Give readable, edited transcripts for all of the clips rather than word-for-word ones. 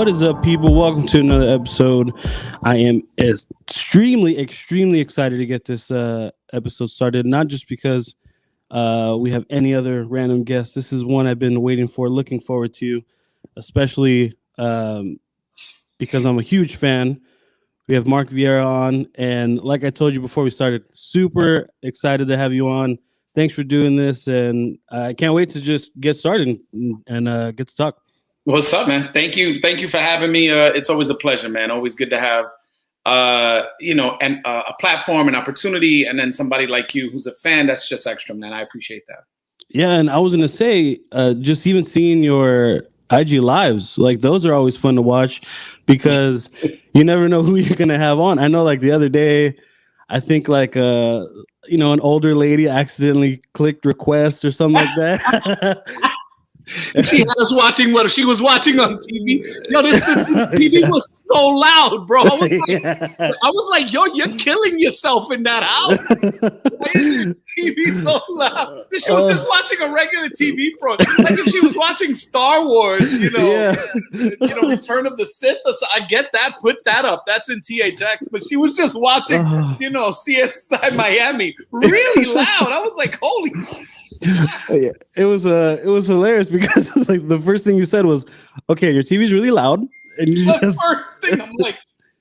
What is up, people? Welcome to another episode. I am extremely excited to get this episode started, not just because we have any other random guests. This is one I've been waiting for, looking forward to, especially because I'm a huge fan. We have Mark Viera on, and like I told you before we started, super excited to have you on. Thanks for doing this, and I can't wait to just get started and get to talk. What's up, man? Thank you for having me. It's always a pleasure, man. Always good to have, a platform, an opportunity, and then somebody like you who's a fan. That's just extra, man. I appreciate that. Yeah, and I was gonna say, just even seeing your IG lives, like those are always fun to watch because you never know who you're gonna have on. I know, like the other day, I think like an older lady accidentally clicked request or something like that. She had us watching what she was watching on TV. Yo, this TV was so loud, bro. I was like, yo, you're killing yourself in that house. Why is your TV so loud? She was just watching a regular TV program. Like if she was watching Star Wars, Return of the Sith. I get that. Put that up. That's in THX. But she was just watching, CSI Miami. Really loud. I was like, holy. Yeah, it was hilarious because like the first thing you said was, "Okay, your TV's really loud," and you the first thing I'm like,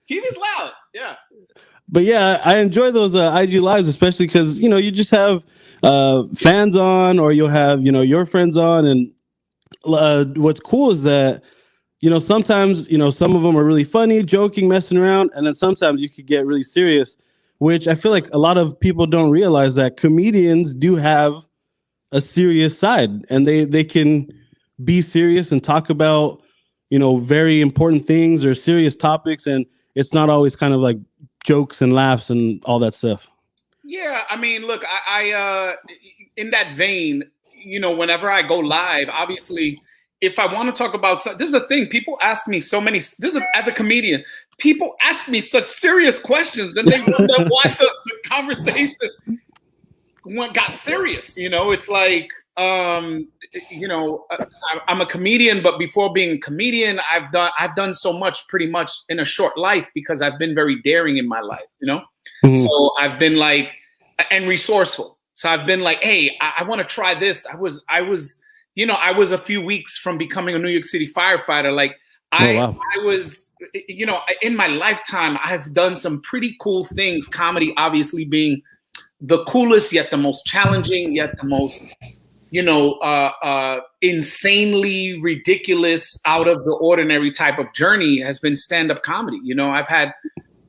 "TV's loud." Yeah. But yeah, I enjoy those IG lives, especially because you just have fans on, or you'll have your friends on, and what's cool is that sometimes some of them are really funny, joking, messing around, and then sometimes you could get really serious, which I feel like a lot of people don't realize that comedians do have a serious side, and they can be serious and talk about very important things or serious topics, and it's not always kind of like jokes and laughs and all that stuff. Yeah, I mean, look, I in that vein, whenever I go live, obviously, if I want to talk about this is a thing, people ask me as a comedian, people ask me such serious questions, then they wonder why the conversation got serious. It's like I'm a comedian, but before being a comedian, I've done so much pretty much in a short life because I've been very daring in my life, Mm-hmm. So I've been like, and resourceful. So I've been like, hey, I want to try this. I was a few weeks from becoming a New York City firefighter. Like I was, in my lifetime, I've done some pretty cool things. Comedy, obviously, being the coolest, yet the most challenging, yet the most, insanely ridiculous, out of the ordinary type of journey has been stand-up comedy. I've had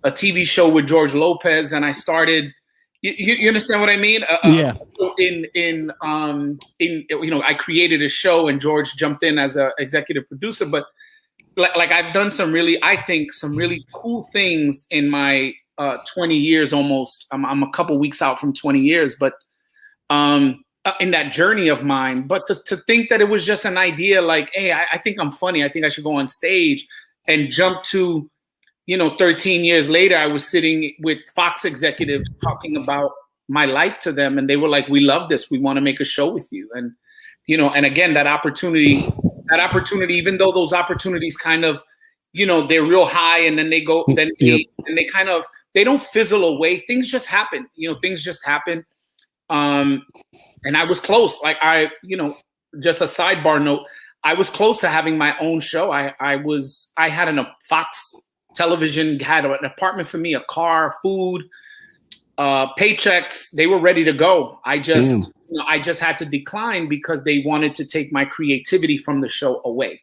a TV show with George Lopez, and I started. You understand what I mean? Yeah. I created a show, and George jumped in as an executive producer. But like I've done some really cool things in my 20 years almost. I'm a couple weeks out from 20 years, but in that journey of mine. But to think that it was just an idea, like, hey, I think I'm funny. I think I should go on stage, and jump to, 13 years later, I was sitting with Fox executives talking about my life to them, and they were like, "We love this. We want to make a show with you." And and again, that opportunity, even though those opportunities kind of, they're real high, and then they go, then they kind of. They don't fizzle away. Things just happen. Things just happen. And I was close. Like just a sidebar note, I was close to having my own show. I had a Fox television, had an apartment for me, a car, food, paychecks. They were ready to go. I just had to decline because they wanted to take my creativity from the show away.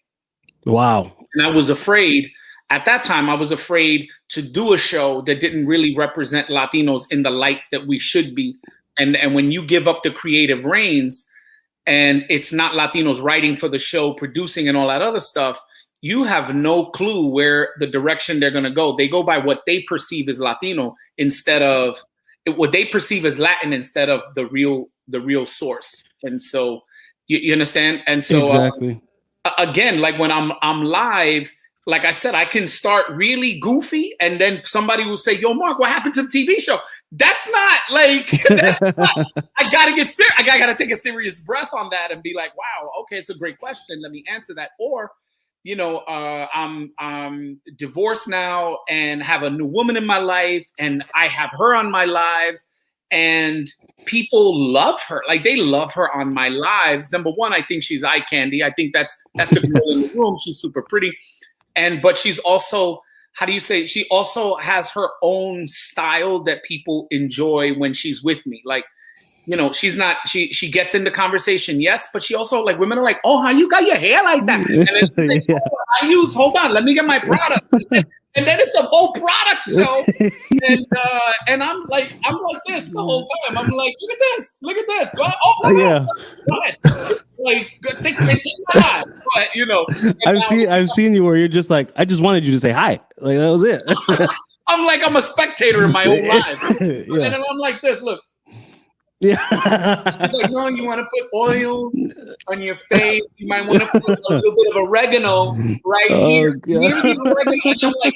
Wow. And I was afraid. At that time, I was afraid to do a show that didn't really represent Latinos in the light that we should be. And when you give up the creative reins, and it's not Latinos writing for the show, producing, and all that other stuff, you have no clue where the direction they're going to go. They go by what they perceive as Latino instead of what they perceive as Latin, instead of the real source. And so you understand? And so exactly. Again, like when I'm live, like I said, I can start really goofy, and then somebody will say, "Yo, Mark, what happened to the TV show?" That's not like, I gotta get serious. I gotta take a serious breath on that and be like, "Wow, okay, it's a great question. Let me answer that." Or I'm divorced now and have a new woman in my life, and I have her on my lives, and people love her. Like, they love her on my lives. Number one, I think she's eye candy. I think that's the girl in the room. She's super pretty. But she's also, how do you say, she also has her own style that people enjoy when she's with me. Like, she's not, she gets into conversation, yes, but she also, like, women are like, oh, how you got your hair like that? And it's like, oh, hold on, let me get my product. And then it's a whole product show. And I'm like this the whole time. I'm like, look at this. Go ahead. Oh, yeah. Go ahead. Like, take my eye. But, I've seen you where you're just like, I just wanted you to say hi. Like, that was it. I'm a spectator in my own life. And then I'm like this, look. Yeah. She's like, no, you want to put oil on your face. You might want to put a little bit of oregano here. And I'm like,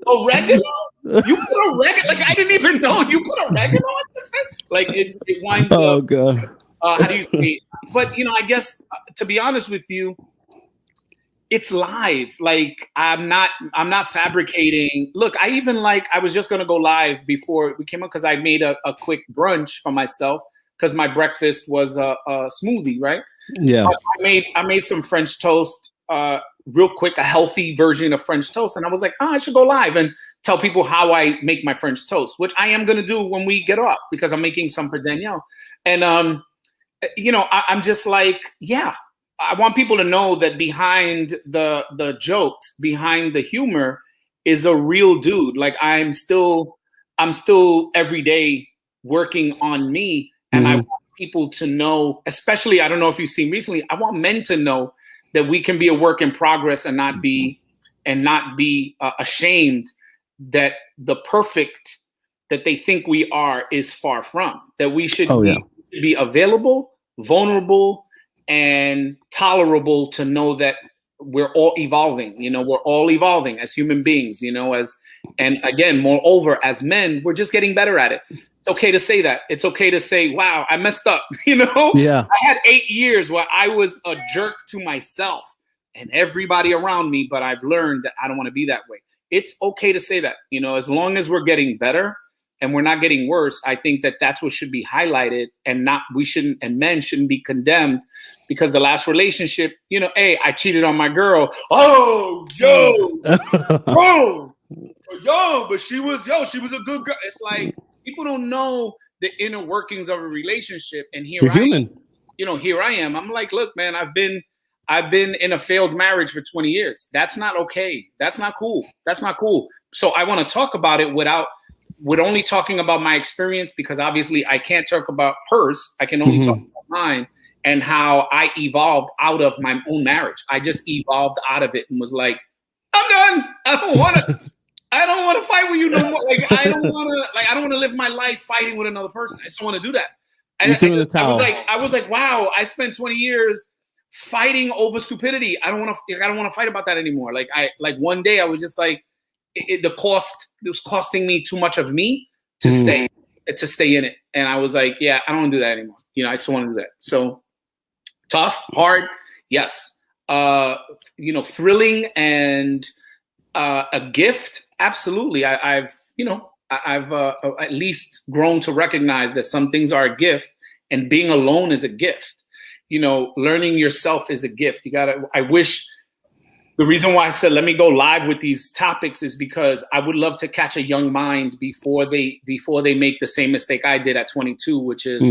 oregano? You put oregano? Like, I didn't even know you put oregano on your face. Like, it winds up. Oh, God. How do you say? But, I guess, to be honest with you, it's live. Like, I'm not fabricating. Look, I was just going to go live before we came up because I made a quick brunch for myself because my breakfast was a smoothie, right? Yeah. I made some French toast real quick, a healthy version of French toast. And I was like, I should go live and tell people how I make my French toast, which I am going to do when we get off because I'm making some for Danielle. And, I'm just like, yeah. I want people to know that behind the jokes, behind the humor, is a real dude. Like, I'm still every day working on me, and I want people to know. Especially, I don't know if you've seen recently. I want men to know that we can be a work in progress and not be ashamed that the perfect that they think we are is far from. That we should be available, vulnerable, and tolerable to know that we're all evolving. We're all evolving as human beings, and again, moreover, as men, we're just getting better at it. It's okay to say that. It's okay to say, wow, I messed up. Yeah. I had 8 years where I was a jerk to myself and everybody around me, but I've learned that I don't want to be that way. It's okay to say that, as long as we're getting better and we're not getting worse. I think that that's what should be highlighted, and men shouldn't be condemned because the last relationship, hey, I cheated on my girl. Oh, but she was a good girl. It's like, people don't know the inner workings of a relationship. And here I am. I'm like, look, man, I've been in a failed marriage for 20 years. That's not okay. That's not cool. So I want to talk about it with only talking about my experience, because obviously I can't talk about hers. I can only talk about mine and how I evolved out of my own marriage. I just evolved out of it and was like, I'm done. I don't want to fight with you no more. Like, I don't want to live my life fighting with another person. I just don't want to do that. I was like, wow, I spent 20 years fighting over stupidity. I don't want to fight about that anymore. Like, one day I was just like, it was costing me too much of me to stay in it. And I was like, yeah, I don't want to do that anymore. I still want to do that. So tough, hard. Yes. Thrilling and a gift. Absolutely. I've at least grown to recognize that some things are a gift, and being alone is a gift. Learning yourself is a gift. I wish. The reason why I said let me go live with these topics is because I would love to catch a young mind before they make the same mistake I did at 22, which is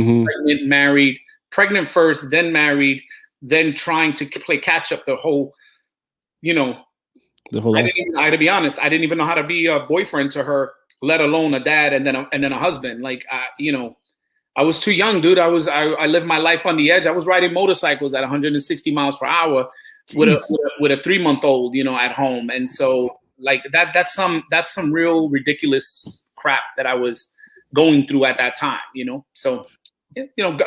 pregnant first, then married, then trying to play catch up the whole life. I to be honest, I didn't even know how to be a boyfriend to her, let alone a dad and then a husband. Like, I was too young, dude. I lived my life on the edge. I was riding motorcycles at 160 miles per hour. With a 3-month-old, at home. And so like that's some real ridiculous crap that I was going through at that time, So,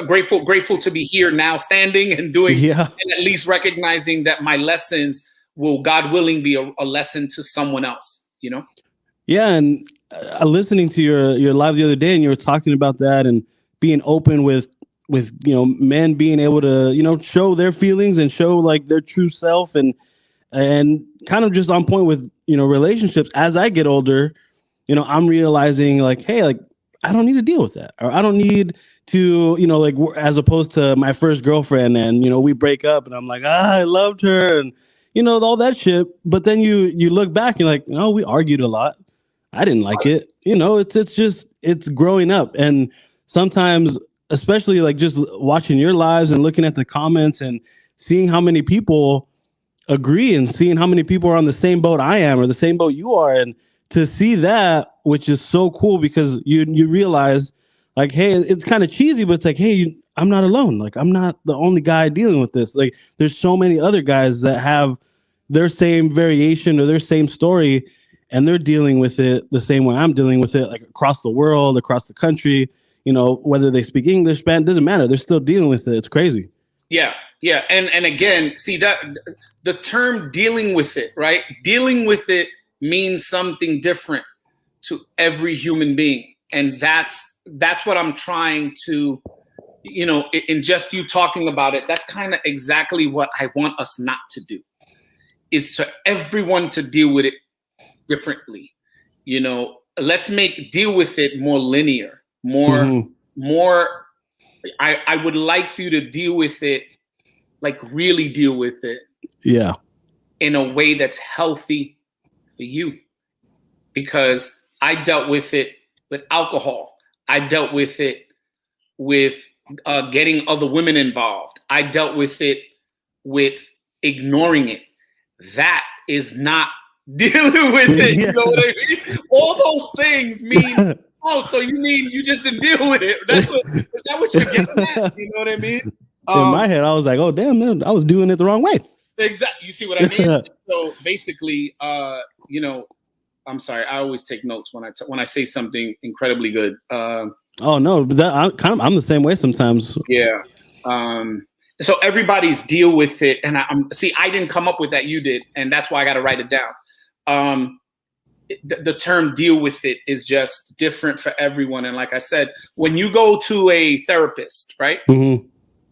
grateful to be here now, standing and doing, and at least recognizing that my lessons will, God willing, be a lesson to someone else, Yeah. And listening to your live the other day, and you were talking about that and being open with men being able to show their feelings and show like their true self, and And kind of just on point with, relationships. As I get older, I'm realizing like, hey, like I don't need to deal with that, or I don't need to, like as opposed to my first girlfriend, and we break up, and I'm like, I loved her, and all that shit. But then you look back, and you're like, no, we argued a lot. I didn't like it. It's growing up, and sometimes, especially like just watching your lives and looking at the comments and seeing how many people agree and seeing how many people are on the same boat I am or the same boat you are, and to see that, which is so cool, because you realize like, hey, it's kind of cheesy, but it's like, hey, I'm not alone. Like I'm not the only guy dealing with this. Like there's so many other guys that have their same variation or their same story, and they're dealing with it the same way I'm dealing with it, like across the world, across the country, whether they speak English, Spanish, doesn't matter. They're still dealing with it. It's crazy. Yeah. Yeah. And again, see that the term dealing with it, right? Dealing with it means something different to every human being. And that's what I'm trying to, in just you talking about it, that's kind of exactly what I want us not to do, is for everyone to deal with it differently. Let's make deal with it more linear, more. I would like for you to deal with it, like really deal with it. Yeah. In a way that's healthy for you. Because I dealt with it with alcohol. I dealt with it with getting other women involved. I dealt with it with ignoring it. That is not dealing with it. You know what I mean? All those things mean, oh, so you mean you just didn't deal with it. Is that what you're getting at? You know what I mean? In my head, I was like, oh, damn, man, I was doing it the wrong way. Exactly. You see what I mean? So basically, I'm sorry. I always take notes when I say something incredibly good. Oh no, but I'm the same way sometimes. Yeah. So everybody's deal with it, and I didn't come up with that. You did, and that's why I got to write it down. The term "deal with it" is just different for everyone, and like I said, when you go to a therapist, right? Mm-hmm.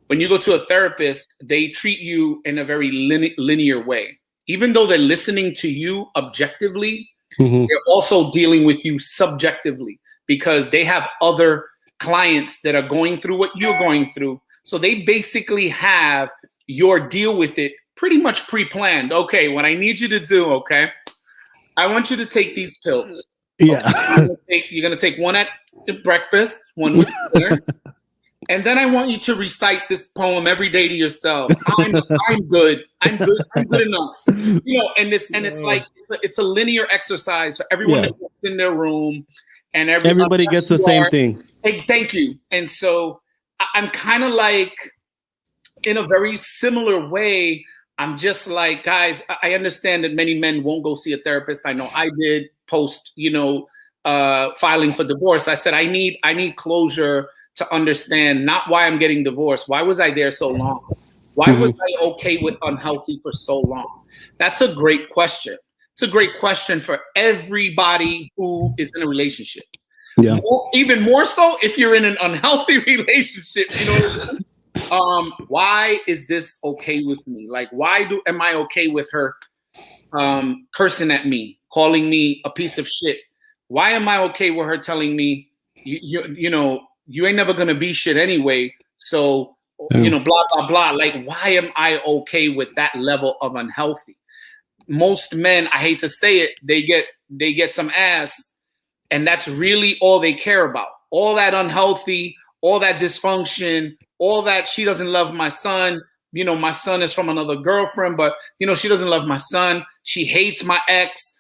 When you go to a therapist, they treat you in a very linear way. Even though they're listening to you objectively, mm-hmm. they're also dealing with you subjectively, because they have other clients that are going through what you're going through. So they basically have your deal with it pretty much pre-planned. Okay, what I need you to do, okay, I want you to take these pills. Yeah. Okay, you're going to take one at breakfast, one with dinner. And then I want you to recite this poem every day to yourself. I'm good. I'm good enough. And it's like, it's a linear exercise for everyone that gets in their room, and everybody gets the same thing. Hey, thank you. And so I'm kind of like, in a very similar way, I'm just like, guys, I understand that many men won't go see a therapist. I know I did post, filing for divorce. I said, I need closure to understand not why I'm getting divorced. Why was I there so long? Why was I okay with unhealthy for so long? That's a great question. It's a great question for everybody who is in a relationship. Yeah. Even more so if you're in an unhealthy relationship. Why is this okay with me? Like, am I okay with her cursing at me, calling me a piece of shit? Why am I okay with her telling me, you ain't never gonna be shit anyway? So, blah, blah, blah. Like, why am I okay with that level of unhealthy? Most men, I hate to say it, they get some ass, and that's really all they care about. All that unhealthy, all that dysfunction, all that she doesn't love my son. My son is from another girlfriend, but she doesn't love my son. She hates my ex.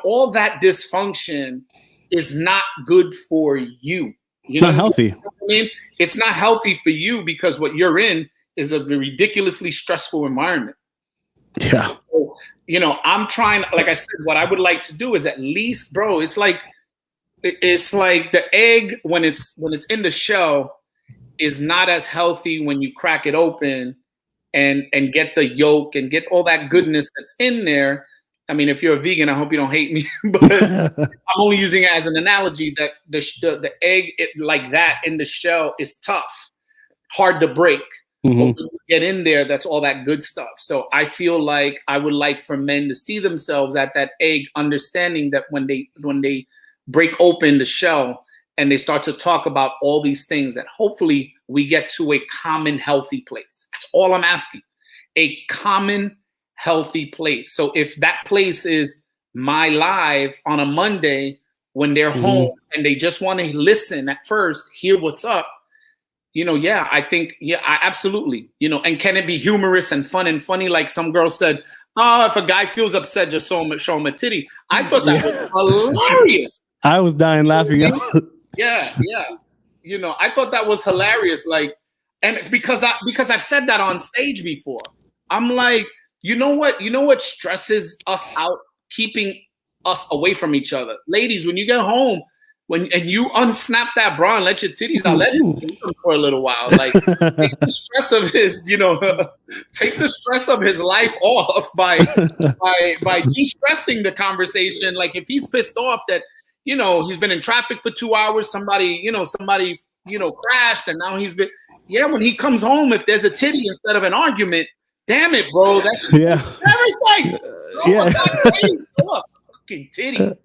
All that dysfunction is not good for you. It's not healthy. I mean, it's not healthy for you, because what you're in is a ridiculously stressful environment. Yeah. So, I'm trying, like I said, what I would like to do is at least, bro, it's like the egg when it's in the shell is not as healthy when you crack it open and get the yolk and get all that goodness that's in there. I mean, if you're a vegan, I hope you don't hate me, but I'm only using it as an analogy that the egg like that in the shell is tough, hard to break. But Mm-hmm. when you get in there, that's all that good stuff. So I feel like I would like for men to see themselves at that egg, understanding that when they break open the shell and they start to talk about all these things, that hopefully we get to a common, healthy place. That's all I'm asking. A common, healthy place. So if that place is my live on a Monday when they're Mm-hmm. home and they just want to listen at first, hear what's up, yeah, I think, absolutely, and can it be humorous and fun and funny? Like some girl said, oh, if a guy feels upset, just show him a titty. I thought that was hilarious. I was dying laughing. Yeah. I thought that was hilarious. Like, and because I've said that on stage before, I'm like, you know what stresses us out, keeping us away from each other. Ladies, when you get home, and you unsnap that bra and let your titties out, let him see them for a little while. Like, take the stress of his, take the stress of his life off by de-stressing the conversation. Like if he's pissed off that, he's been in traffic for 2 hours, somebody crashed, and now he's been, when he comes home, if there's a titty instead of an argument, damn it, bro, that's everything. Yeah. Fucking titty.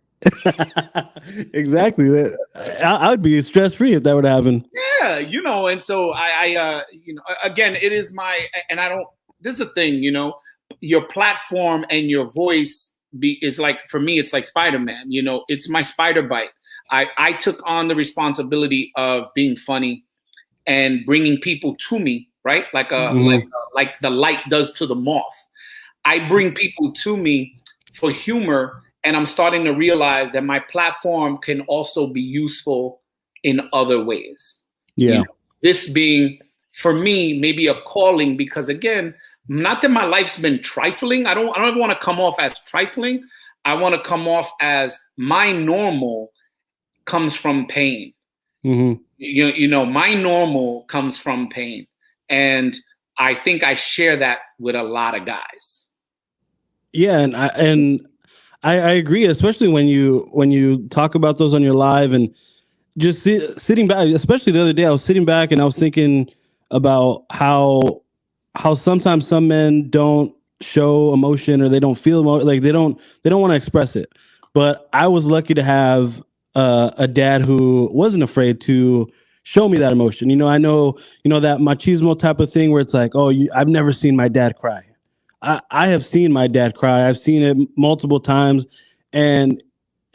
Exactly. I would be stress free if that would happen. Yeah, and so I again, it is and I don't. This is the thing, your platform and your voice is like, for me, it's like Spider-Man. It's my spider bite. I took on the responsibility of being funny and bringing people to me, right? Like like the light does to the moth. I bring people to me for humor. And I'm starting to realize that my platform can also be useful in other ways. Yeah. This being, for me, maybe a calling, because again, not that my life's been trifling. I don't ever want to come off as trifling. I want to come off as my normal comes from pain. Mm-hmm. My normal comes from pain. And I think I share that with a lot of guys. Yeah. And I agree, especially when you talk about those on your live and just sitting back. Especially the other day, I was sitting back and I was thinking about how sometimes some men don't show emotion, or they don't feel like they don't want to express it. But I was lucky to have a dad who wasn't afraid to show me that emotion. I know that machismo type of thing where it's like, oh, I've never seen my dad cry. I have seen my dad cry. I've seen it multiple times. And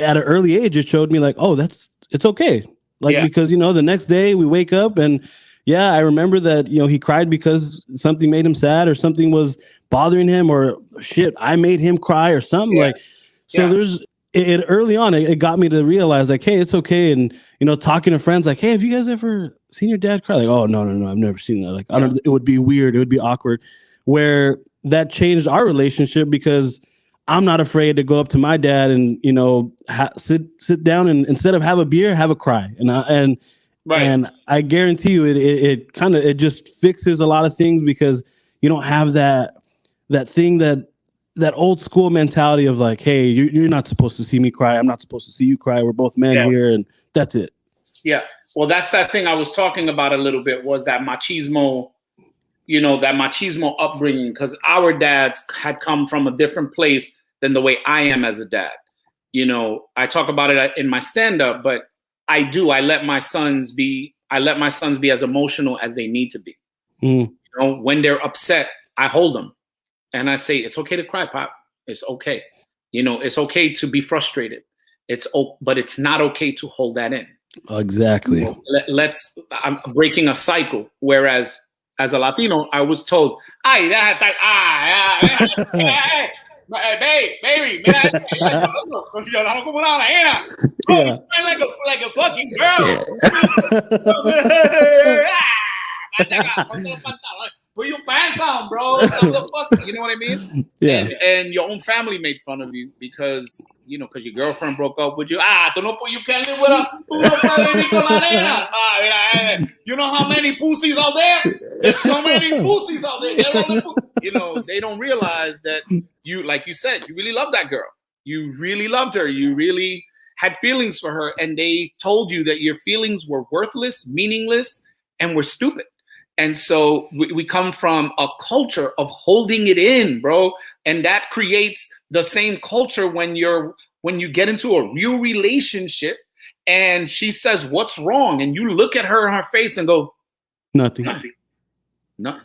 at an early age, it showed me like, oh, it's okay. Like, because, the next day we wake up and I remember that, he cried because something made him sad or something was bothering him, or shit, I made him cry or something. There's it early on, it got me to realize like, hey, it's okay. And, talking to friends like, hey, have you guys ever seen your dad cry? Like, oh, no, I've never seen that. Like, I don't, it would be weird. It would be awkward. Where that changed our relationship, because I'm not afraid to go up to my dad and, sit down and instead of have a beer, have a cry. And I guarantee you it just fixes a lot of things, because you don't have that thing, that old school mentality of like, hey, you're not supposed to see me cry. I'm not supposed to see you cry. We're both men here. And that's it. Yeah. Well, that's that thing I was talking about a little bit, was that machismo, that machismo upbringing, because our dads had come from a different place than the way I am as a dad. I talk about it in my stand-up, but I let my sons be as emotional as they need to be. When they're upset, I hold them and I say, it's okay to cry, Pop. It's okay. It's okay to be frustrated. But it's not okay to hold that in. Exactly. I'm breaking a cycle. Whereas as a Latino, I was told, baby, mira, like a fucking girl. Put your pants on, bro. You know what I mean? Yeah. And your own family made fun of you because your girlfriend broke up with you. You can't live with her. You know how many pussies out there? There's so many pussies out there. They don't realize that you, like you said, you really love that girl. You really loved her. You really had feelings for her. And they told you that your feelings were worthless, meaningless, and were stupid. And so we come from a culture of holding it in, bro. And that creates the same culture when you get into a real relationship and she says, what's wrong? And you look at her in her face and go, Nothing. Nothing.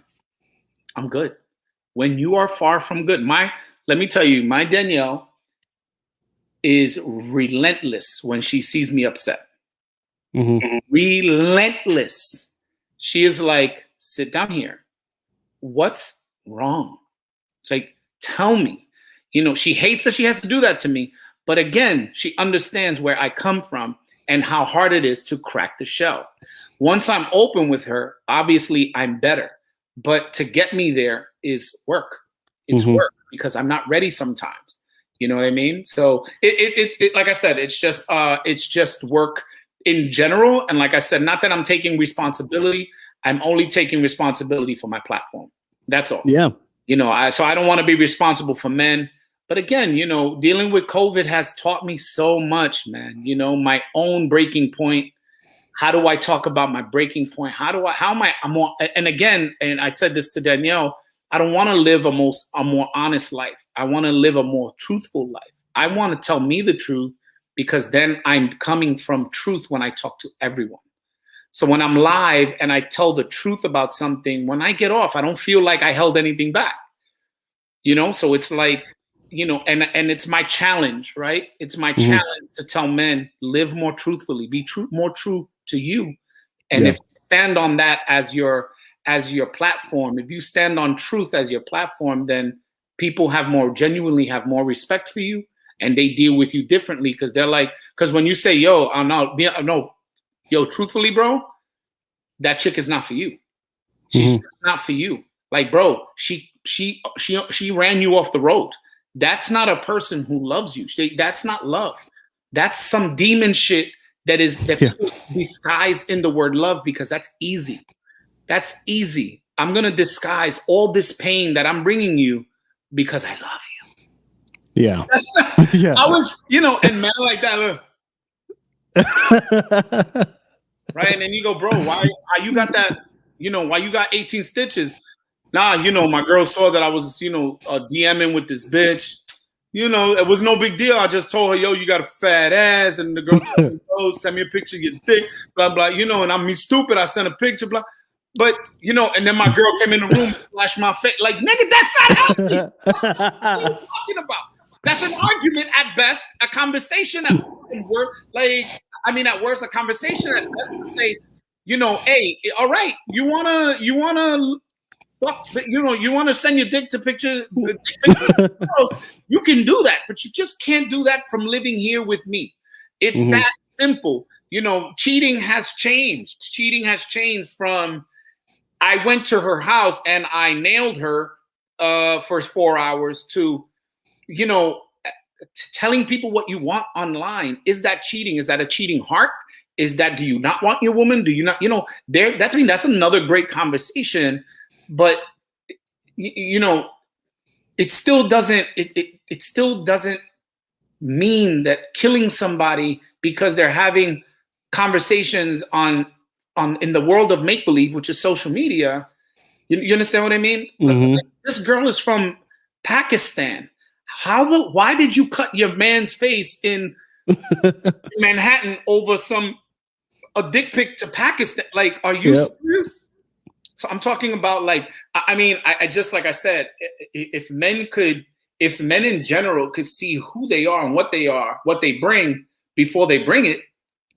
I'm good. When you are far from good, let me tell you, my Danielle is relentless when she sees me upset. Mm-hmm. Relentless. She is like, sit down here. What's wrong? It's like, tell me. She hates that she has to do that to me. But again, she understands where I come from and how hard it is to crack the shell. Once I'm open with her, obviously I'm better. But to get me there is work. It's work because I'm not ready sometimes. You know what I mean? So it like I said, it's just work in general. And like I said, not that I'm taking responsibility. I'm only taking responsibility for my platform. That's all. Yeah. So I don't want to be responsible for men. But again, dealing with COVID has taught me so much, man. My own breaking point. How do I talk about my breaking point? And again, and I said this to Danielle, I don't want to live a more honest life. I want to live a more truthful life. I want to tell me the truth because then I'm coming from truth when I talk to everyone. So when I'm live and I tell the truth about something, when I get off, I don't feel like I held anything back. So it's like, and it's my challenge, right? It's my challenge to tell men, live more truthfully, be more true to you. And if you stand on that as your platform, if you stand on truth as your platform, then people genuinely have more respect for you and they deal with you differently because when you say, yo, truthfully, bro, that chick is not for you. She's not for you. Like, bro, she ran you off the road. That's not a person who loves you. That's not love. That's some demon shit that disguise in the word love because that's easy. That's easy. I'm going to disguise all this pain that I'm bringing you because I love you. Yeah. I was, and men like that, look. Right? And then you go, bro, why you got that, why you got 18 stitches? Nah, my girl saw that I was, DMing with this bitch. It was no big deal. I just told her, yo, you got a fat ass. And the girl told me, oh, send me a picture of your dick, blah, blah. And I'm stupid. I sent a picture, blah. But, and then my girl came in the room and flashed my face. Like, nigga, that's not healthy. What are you talking about? That's an argument at best, a conversation at work. Like, at worst, a conversation at best to say, hey, all right, you wanna you want to send your dick pictures, you can do that, but you just can't do that from living here with me. It's that simple. Cheating has changed. Cheating has changed from I went to her house and I nailed her for 4 hours to, telling people what you want online. Is that cheating? Is that a cheating heart? Is that, do you not want your woman? Do you not, that's another great conversation. But it still doesn't mean that killing somebody because they're having conversations on in the world of make believe, which is social media. You understand what I mean? Like, this girl is from Pakistan. Why did you cut your man's face in Manhattan over a dick pic to Pakistan? Like, are you serious? So I'm talking about, like, I just, like I said, if men in general could see who they are and what they bring before they bring it,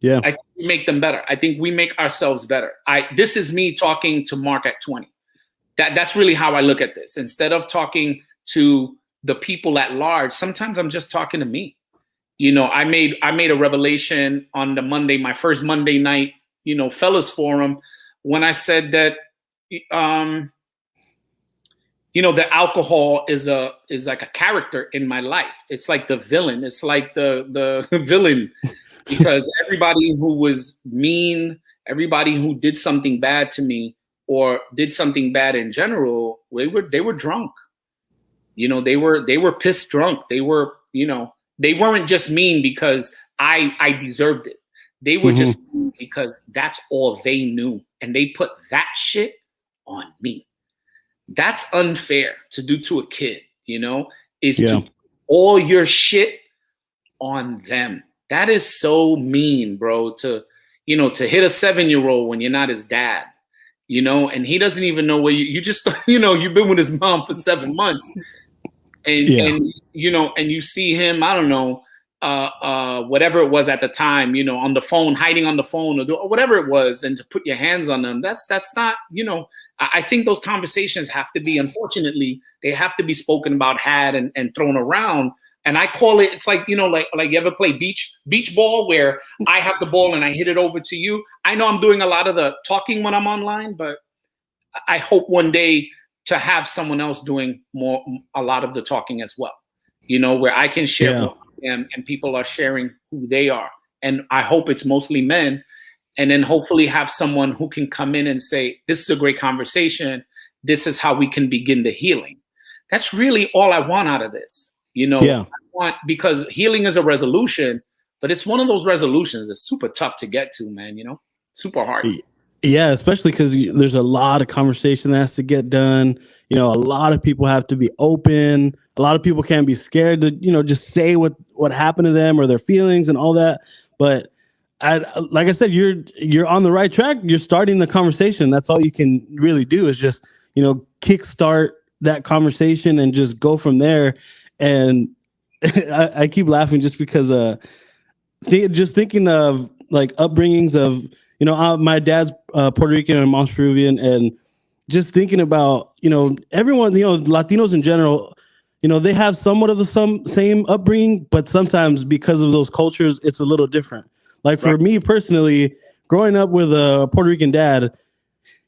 I think we make them better. I think we make ourselves better. This is me talking to Mark at 20. That's really how I look at this. Instead of talking to the people at large, sometimes I'm just talking to me. I made a revelation on the Monday, my first Monday night, fellas forum, when I said that the alcohol is like a character in my life. It's like the villain. It's like the villain, because everybody who was mean, everybody who did something bad to me or did something bad in general, they were drunk. They were pissed drunk. They were, they weren't just mean because I deserved it. They were just mean because that's all they knew. And they put that shit on me. That's unfair to do to a kid, is to all your shit on them. That is so mean, bro, to hit a 7-year-old when you're not his dad, and he doesn't even know where you just, you've been with his mom for 7 months and you see him, I don't know, whatever it was at the time, on the phone, hiding on the phone or whatever it was, and to put your hands on them. That's not, I think those conversations have to be, unfortunately, they have to be spoken about, had and thrown around. And I call it, it's like, like you ever play beach ball where I have the ball and I hit it over to you. I know I'm doing a lot of the talking when I'm online, but I hope one day to have someone else doing a lot of the talking as well, where I can share more with them and people are sharing who they are. And I hope it's mostly men. And then hopefully have someone who can come in and say, this is a great conversation. This is how we can begin the healing. That's really all I want out of this. I want, because healing is a resolution, but it's one of those resolutions that's super tough to get to, man, super hard. Yeah, especially because there's a lot of conversation that has to get done. A lot of people have to be open. A lot of people can't be scared to, just say what happened to them or their feelings and all that. But like I said, you're on the right track. You're starting the conversation. That's all you can really do is just, kickstart that conversation and just go from there. And I keep laughing just because just thinking of like upbringings of, my dad's Puerto Rican and mom's Peruvian, and just thinking about, everyone, Latinos in general, they have somewhat of the same upbringing, but sometimes because of those cultures, it's a little different. Like for me personally, growing up with a Puerto Rican dad,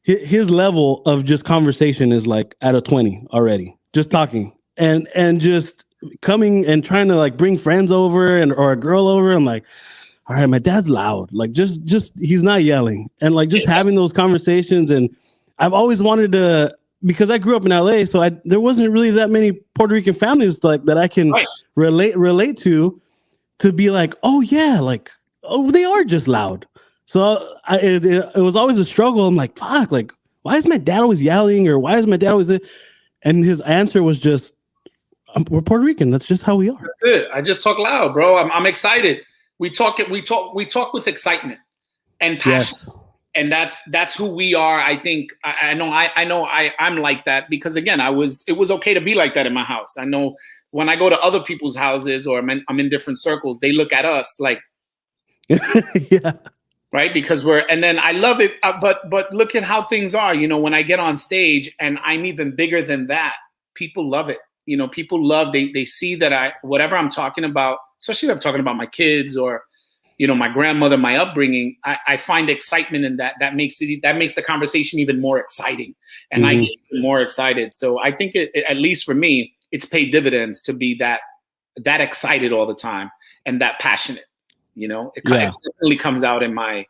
his level of just conversation is like at a 20 already, just talking and just coming and trying to like bring friends over or a girl over. I'm like, all right, my dad's loud. Like just he's not yelling, and like just having those conversations. And I've always wanted to, because I grew up in LA, so there wasn't really that many Puerto Rican families like that I can relate to be like, oh yeah, like, oh, they are just loud. So it was always a struggle. I'm like, fuck, like, why is my dad always yelling, or why is my dad always? And his answer was just, we're Puerto Rican. That's just how we are. That's it. I just talk loud, bro. I'm excited. We talk with excitement and passion. Yes. And that's who we are. I think I know I'm like that because, again, it was okay to be like that in my house. I know when I go to other people's houses or I'm in different circles, they look at us like, yeah. Right. Because and then I love it. But look at how things are, when I get on stage and I'm even bigger than that, people love it. People love, they see that whatever I'm talking about, especially if I'm talking about my kids or, my grandmother, my upbringing, I find excitement in that. That makes the conversation even more exciting. And I get even more excited. So I think at least for me, it's paid dividends to be that excited all the time and that passionate. It definitely comes out in my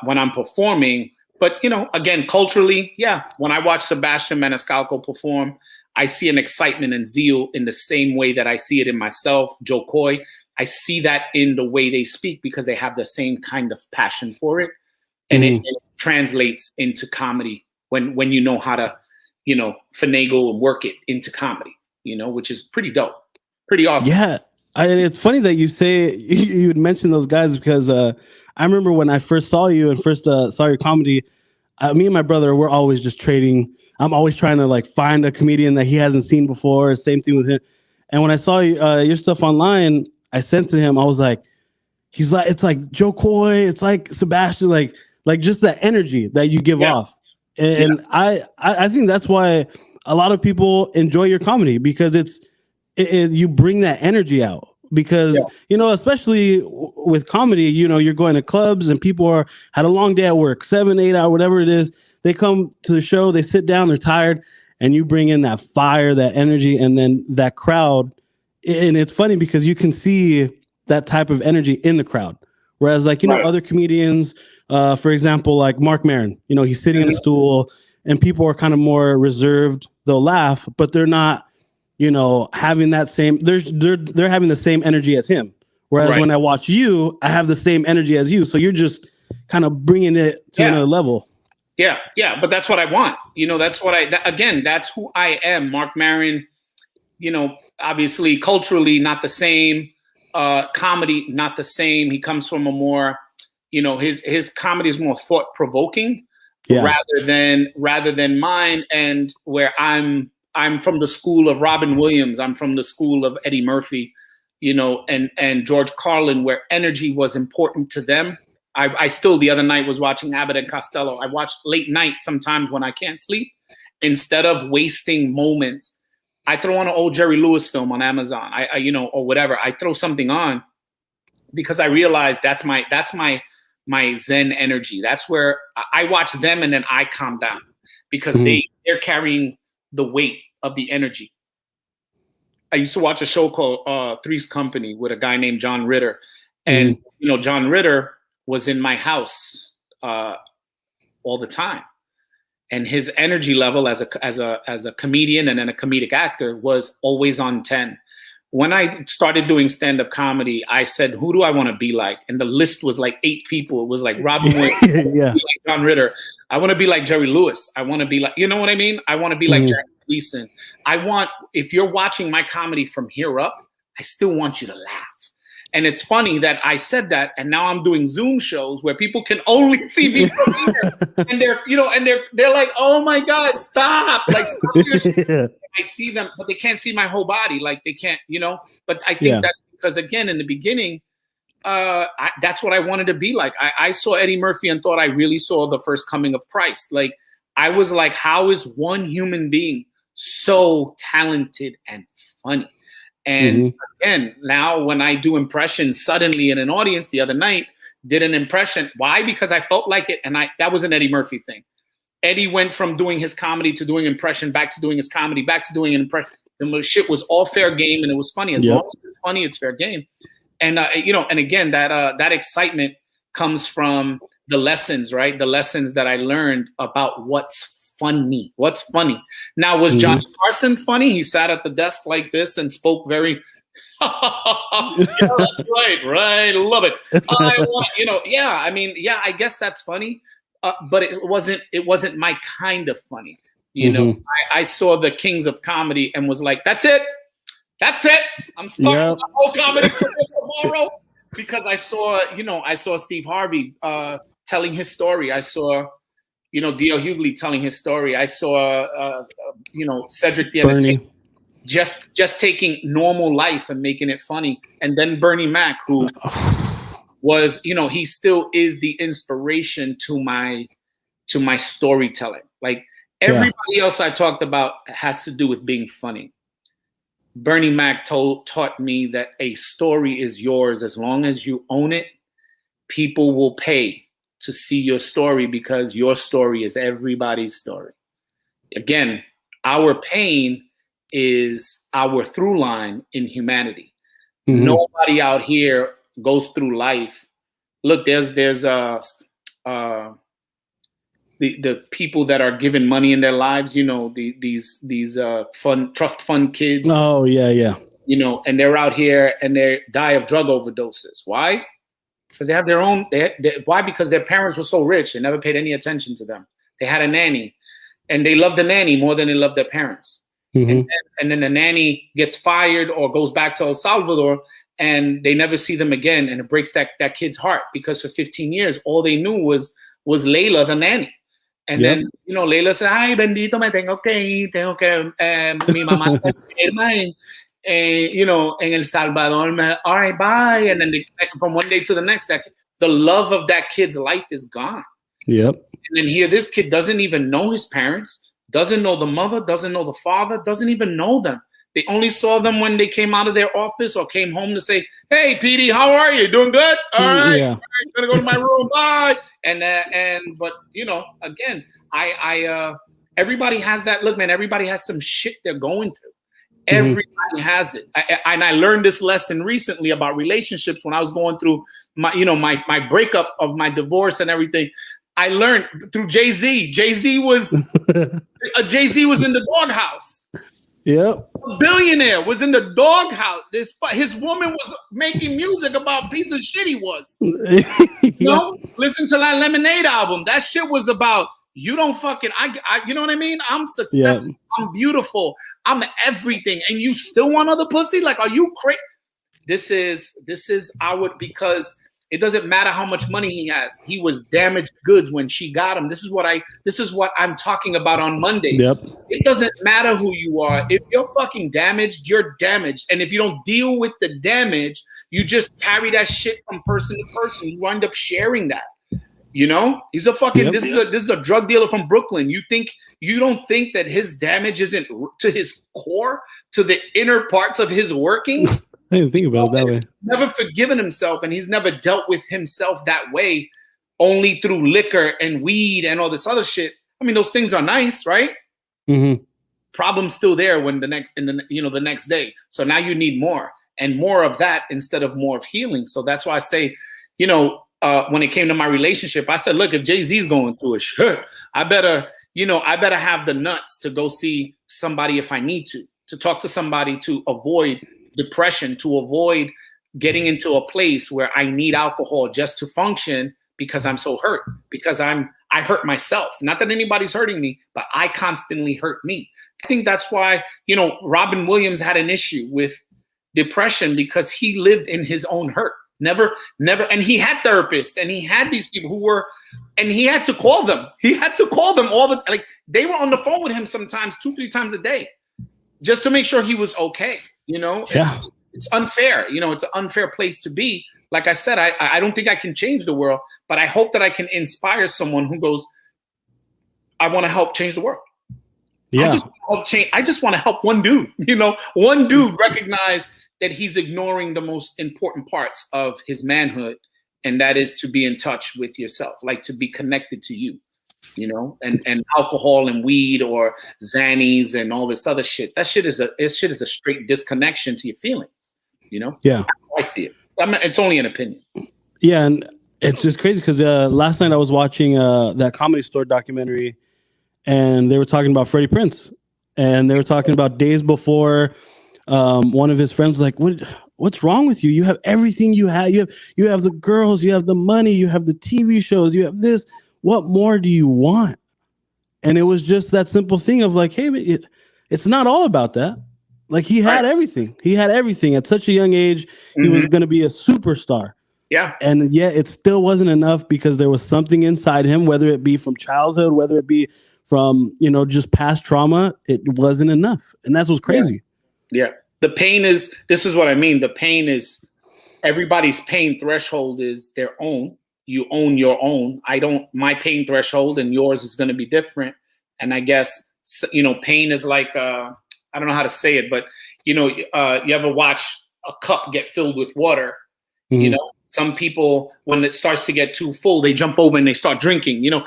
when I'm performing. But again, culturally, when I watch Sebastian Maniscalco perform, I see an excitement and zeal in the same way that I see it in myself, Joe Coy. I see that in the way they speak because they have the same kind of passion for it, and it translates into comedy when you know how to, finagle and work it into comedy, which is pretty dope, pretty awesome. Yeah. It's funny that you say you would mention those guys because I remember when I first saw you and first saw your comedy, me and my brother, we're always just trading. I'm always trying to like find a comedian that he hasn't seen before. Same thing with him. And when I saw your stuff online, I sent to him. I was like, he's like, it's like Joe Coy. It's like Sebastian, like just that energy that you give off. And I think that's why a lot of people enjoy your comedy because you bring that energy out. Because, especially with comedy, you're going to clubs and people had a long day at work, 7, 8 hours, whatever it is. They come to the show, they sit down, they're tired, and you bring in that fire, that energy, and then that crowd. And it's funny because you can see that type of energy in the crowd. Whereas other comedians, for example, like Mark Maron, he's sitting in a stool and people are kind of more reserved. They'll laugh, but they're not, having that same, they're having the same energy as him. Whereas when I watch you, I have the same energy as you. So you're just kind of bringing it to another level. Yeah. But that's what I want. That's what again, that's who I am. Mark Maron, obviously culturally not the same, comedy not the same. He comes from a more, his comedy is more thought provoking, rather than mine, and where I'm from the school of Robin Williams. I'm from the school of Eddie Murphy, and George Carlin, where energy was important to them. I still, the other night, was watching Abbott and Costello. I watch late night sometimes when I can't sleep. Instead of wasting moments, I throw on an old Jerry Lewis film on Amazon, or whatever. I throw something on because I realize that's my Zen energy. That's where I watch them and then I calm down, because they're carrying the weight of the energy. I used to watch a show called Three's Company with a guy named John Ritter, and John Ritter was in my house all the time, and his energy level as a comedian and then a comedic actor was always on 10. When I started doing stand-up comedy, I said, who do I want to be like? And the list was like 8 people. It was like Robin Williams, like John Ritter. I want to be like Jerry Lewis. I want to be like, you know what I mean? I want to be like Jack Gleason. If you're watching my comedy from here up, I still want you to laugh. And it's funny that I said that, and now I'm doing Zoom shows where people can only see me from here, and they're like, "Oh my God, stop!" Like, stop your shit. I see them, but they can't see my whole body. Like, they can't, But I think that's because, again, in the beginning, that's what I wanted to be like. I saw Eddie Murphy and thought I really saw the first coming of Christ. Like, I was like, how is one human being so talented and funny? And again, now when I do impressions, suddenly in an audience the other night did an impression. Why? Because I felt like it. And that was an Eddie Murphy thing. Eddie went from doing his comedy to doing impression, back to doing his comedy, back to doing an impression. The shit was all fair game, and it was funny. As long as it's funny, it's fair game. And, and again, that excitement comes from the lessons, right? The lessons that I learned about what's funny. Now, was Johnny Carson funny? He sat at the desk like this and spoke very, yeah, that's right, love it. I guess that's funny, but it wasn't my kind of funny. I saw the kings of comedy and was like, that's it. I'm starting my whole comedy career tomorrow, because I saw Steve Harvey telling his story. I saw D.L. Hughley telling his story. I saw, Cedric the Entertainer just taking normal life and making it funny. And then Bernie Mac, who was, he still is the inspiration to my storytelling. Like, everybody else I talked about has to do with being funny. Bernie Mac taught me that a story is yours as long as you own it. People will pay to see your story, because your story is everybody's story. Again, our pain is our through line in humanity. Nobody out here goes through life. Look, there's the people that are given money in their lives, these trust fund kids. Oh yeah. And they're out here and they die of drug overdoses. Why? Because they have their own. Why? Because their parents were so rich, they never paid any attention to them. They had a nanny, and they loved the nanny more than they loved their parents. And then the nanny gets fired or goes back to El Salvador, and they never see them again, and it breaks that kid's heart, because for 15 years all they knew was Layla, the nanny. And then Layla said, "Ay, bendito, me tengo que ir, mi mamá está enferma." En El Salvador, all right, bye. And then from one day to the next, the love of that kid's life is gone. Yep. And then here, this kid doesn't even know his parents, doesn't know the mother, doesn't know the father, doesn't even know them. They only saw them when they came out of their office or came home to say, "Hey, Petey, how are you? Doing good? All right, I'm gonna go to my room. Bye." But again, everybody has that. Look, man, everybody has some shit they're going through. Everybody has it. And I learned this lesson recently about relationships when I was going through my breakup of my divorce and everything. I learned through Jay-Z. Jay-Z was in the doghouse. Yep. A billionaire was in the doghouse. His woman was making music about piece of shit he was. Listen to that Lemonade album. That shit was about You don't fucking, you know what I mean? I'm Yeah. successful. I'm beautiful. I'm everything. And you still want other pussy? Like, are you crazy? This is our, because it doesn't matter how much money he has. He was damaged goods when she got him. This is what I'm talking about on Mondays. Yep. It doesn't matter who you are. If you're fucking damaged, you're damaged. And if you don't deal with the damage, you just carry that shit from person to person. You wind up sharing that. You know, he's a fucking, this is a drug dealer from Brooklyn. You don't think that his damage isn't to his core, to the inner parts of his workings? I didn't think about it that way. He's never forgiven himself, and he's never dealt with himself that way, only through liquor and weed and all this other shit. I mean, those things are nice, right? Mm-hmm. Problem's still there when the next day. So now you need more and more of that instead of more of healing. So that's why I say, when it came to my relationship, I said, look, if Jay-Z's going through it, sure, I better have the nuts to go see somebody if I need to talk to somebody to avoid depression, to avoid getting into a place where I need alcohol just to function because I'm so hurt, because I hurt myself. Not that anybody's hurting me, but I constantly hurt me. I think that's why, Robin Williams had an issue with depression, because he lived in his own hurt. Never. And he had therapists, and he had these people and he had to call them. He had to call them all the time. Like, they were on the phone with him sometimes 2-3 times a day just to make sure he was okay. Yeah. It's unfair. It's an unfair place to be. Like I said, I don't think I can change the world, but I hope that I can inspire someone who goes, I want to help change the world. Yeah. I just want to help one dude, one dude recognize that he's ignoring the most important parts of his manhood, and that is to be in touch with yourself, like to be connected to you, and alcohol and weed or Xannies and all this other shit. That shit is a straight disconnection to your feelings, Yeah. I see it. It's only an opinion. Yeah. And it's just crazy because last night I was watching that Comedy Store documentary, and they were talking about Freddie Prinze, and they were talking about days before. One of his friends was like, what's wrong with you? You have everything you have. You have the girls, you have the money, you have the TV shows, you have this. What more do you want? And it was just that simple thing of like, hey, it's not all about that. Like, he had everything. He had everything at such a young age. Mm-hmm. He was going to be a superstar. Yeah. And yet it still wasn't enough, because there was something inside him, whether it be from childhood, whether it be from, just past trauma. It wasn't enough. And that's what's crazy. Yeah. The pain is, this is what I mean. The pain is, everybody's pain threshold is their own. You own your own. My pain threshold and yours is going to be different. And I guess, pain is like, I don't know how to say it, but, you ever watch a cup get filled with water? Mm-hmm. Some people, when it starts to get too full, they jump over and they start drinking, and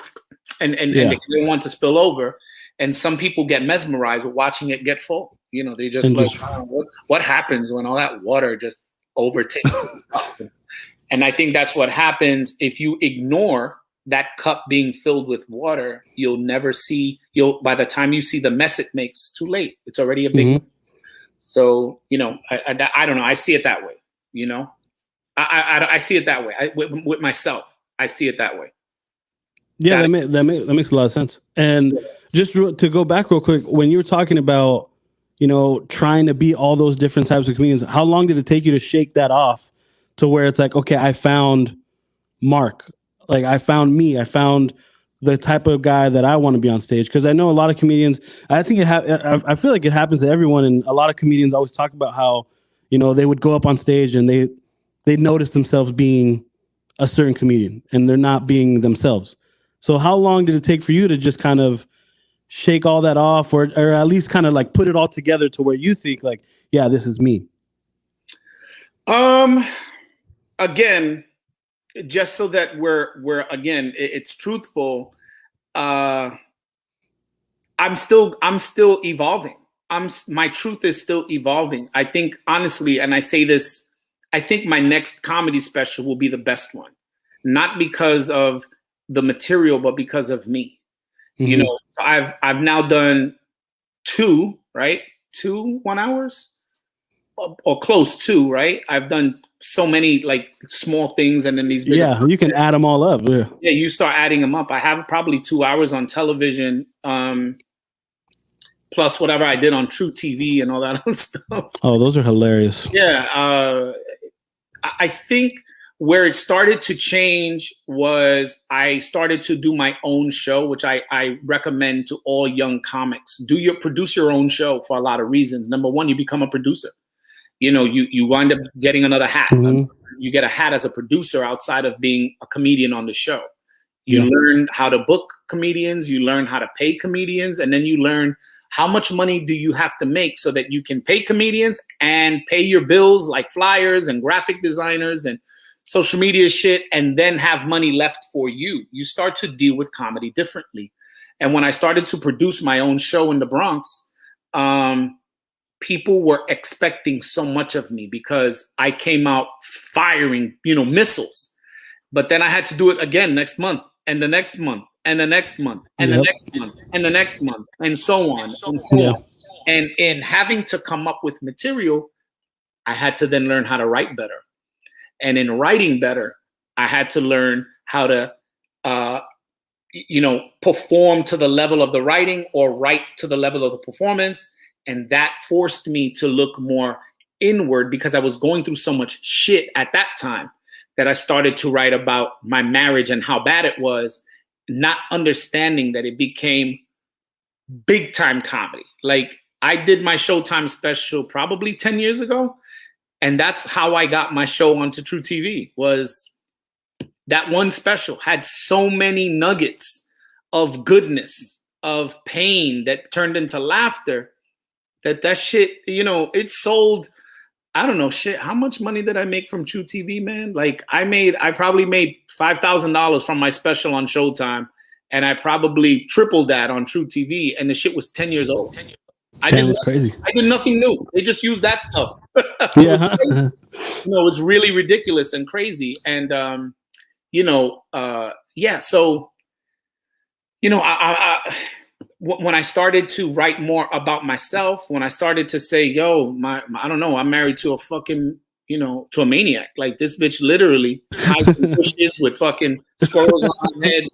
they want to spill over. And some people get mesmerized with watching it get full. They just what happens when all that water just overtakes the cup? And I think that's what happens if you ignore that cup being filled with water. You'll never see. By the time you see the mess it makes, it's too late. It's already a big. Mm-hmm. So I don't know. I see it that way. I see it that way. With myself, I see it that way. Yeah, that makes a lot of sense. And just to go back real quick, when you were talking about, trying to be all those different types of comedians, how long did it take you to shake that off to where it's like, okay, I found Mark, like I found me, I found the type of guy that I want to be on stage? Because I know a lot of comedians, I think I feel like it happens to everyone, and a lot of comedians always talk about how, they would go up on stage and they notice themselves being a certain comedian and they're not being themselves. So how long did it take for you to just kind of shake all that off, or at least kind of like put it all together to where you think like, yeah, this is me? Again, just so that we're again, it's truthful. I'm still evolving. My truth is still evolving. I think, honestly, and I say this, I think my next comedy special will be the best one, not because of the material, but because of me. Mm-hmm. I've now done 2 1 hours or close to, right? I've done so many like small things, and then these bigger you can add them all up. Yeah, you start adding them up. I have probably 2 hours on television, plus whatever I did on TruTv and all that other stuff. Oh, those are hilarious. Yeah, I think where it started to change was I started to do my own show, which I recommend to all young comics. Produce your own show for a lot of reasons. Number one, you become a producer. You know, you wind up getting another hat. Mm-hmm. You get a hat as a producer outside of being a comedian on the show. You learn how to book comedians, you learn how to pay comedians, and then you learn how much money do you have to make so that you can pay comedians and pay your bills like flyers and graphic designers and social media shit, and then have money left for you. You start to deal with comedy differently. And when I started to produce my own show in the Bronx, people were expecting so much of me because I came out firing, missiles. But then I had to do it again next month, and the next month, and the next month, and the next month, and the next month, and so on, and so on. And in having to come up with material, I had to then learn how to write better. And in writing better, I had to learn how to, perform to the level of the writing or write to the level of the performance. And that forced me to look more inward because I was going through so much shit at that time that I started to write about my marriage and how bad it was, not understanding that it became big time comedy. Like I did my Showtime special probably 10 years ago. And that's how I got my show onto TruTv. Was that one special had so many nuggets of goodness, of pain that turned into laughter, that shit, it sold. I don't know, shit. How much money did I make from TruTv, man? Like I probably made $5,000 from my special on Showtime, and I probably tripled that on TruTv, and the shit was 10 years old. That was crazy. I did nothing new. They just used that stuff. Yeah. It was really ridiculous and crazy. And, So, when I started to write more about myself, when I started to say, I don't know, I'm married to a fucking, to a maniac. Like this bitch literally hides in bushes with fucking squirrels on her head,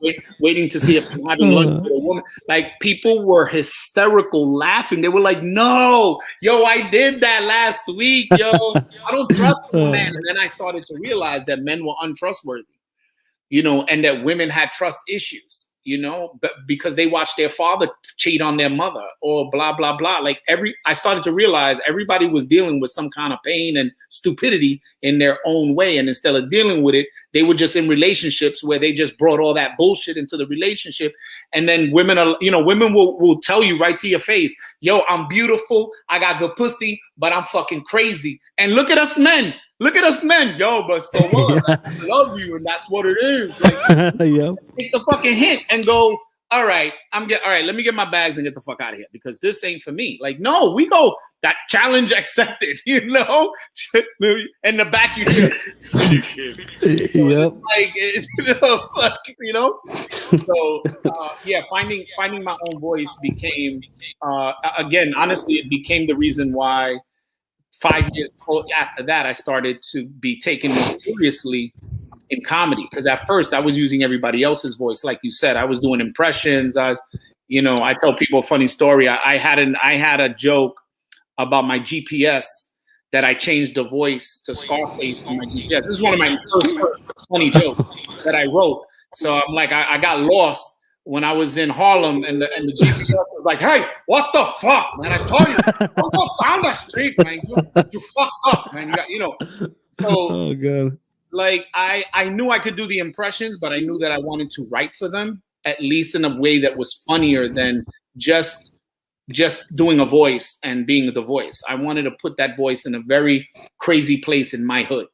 waiting to see if I'm having lunch with a woman. Like people were hysterical laughing. They were like, no, I did that last week, I don't trust you, man. And then I started to realize that men were untrustworthy, and that women had trust issues. Because they watched their father cheat on their mother or blah, blah, blah. Like I started to realize everybody was dealing with some kind of pain and stupidity in their own way. And instead of dealing with it, they were just in relationships where they just brought all that bullshit into the relationship. And then women will tell you right to your face, I'm beautiful. I got good pussy, but I'm fucking crazy. And look at us men. But so what? I love you, and that's what it is. Like, take the fucking hint and go, all right, let me get my bags and get the fuck out of here because this ain't for me. Like, no, we go, that challenge accepted, and the back you hear, So, finding my own voice became, again, honestly, it became the reason why 5 years after that, I started to be taken more seriously in comedy. Because at first I was using everybody else's voice. Like you said, I was doing impressions. I tell people a funny story. I had a joke about my GPS that I changed the voice to Scarface on my GPS. This is one of my first funny jokes that I wrote. So I'm like, I got lost when I was in Harlem, and the GPS was like, "Hey, what the fuck, man? I told you, don't go down the street, man. You fucked up, man. So, oh god, like I knew I could do the impressions, but I knew that I wanted to write for them at least in a way that was funnier than just doing a voice and being the voice. I wanted to put that voice in a very crazy place in my hood,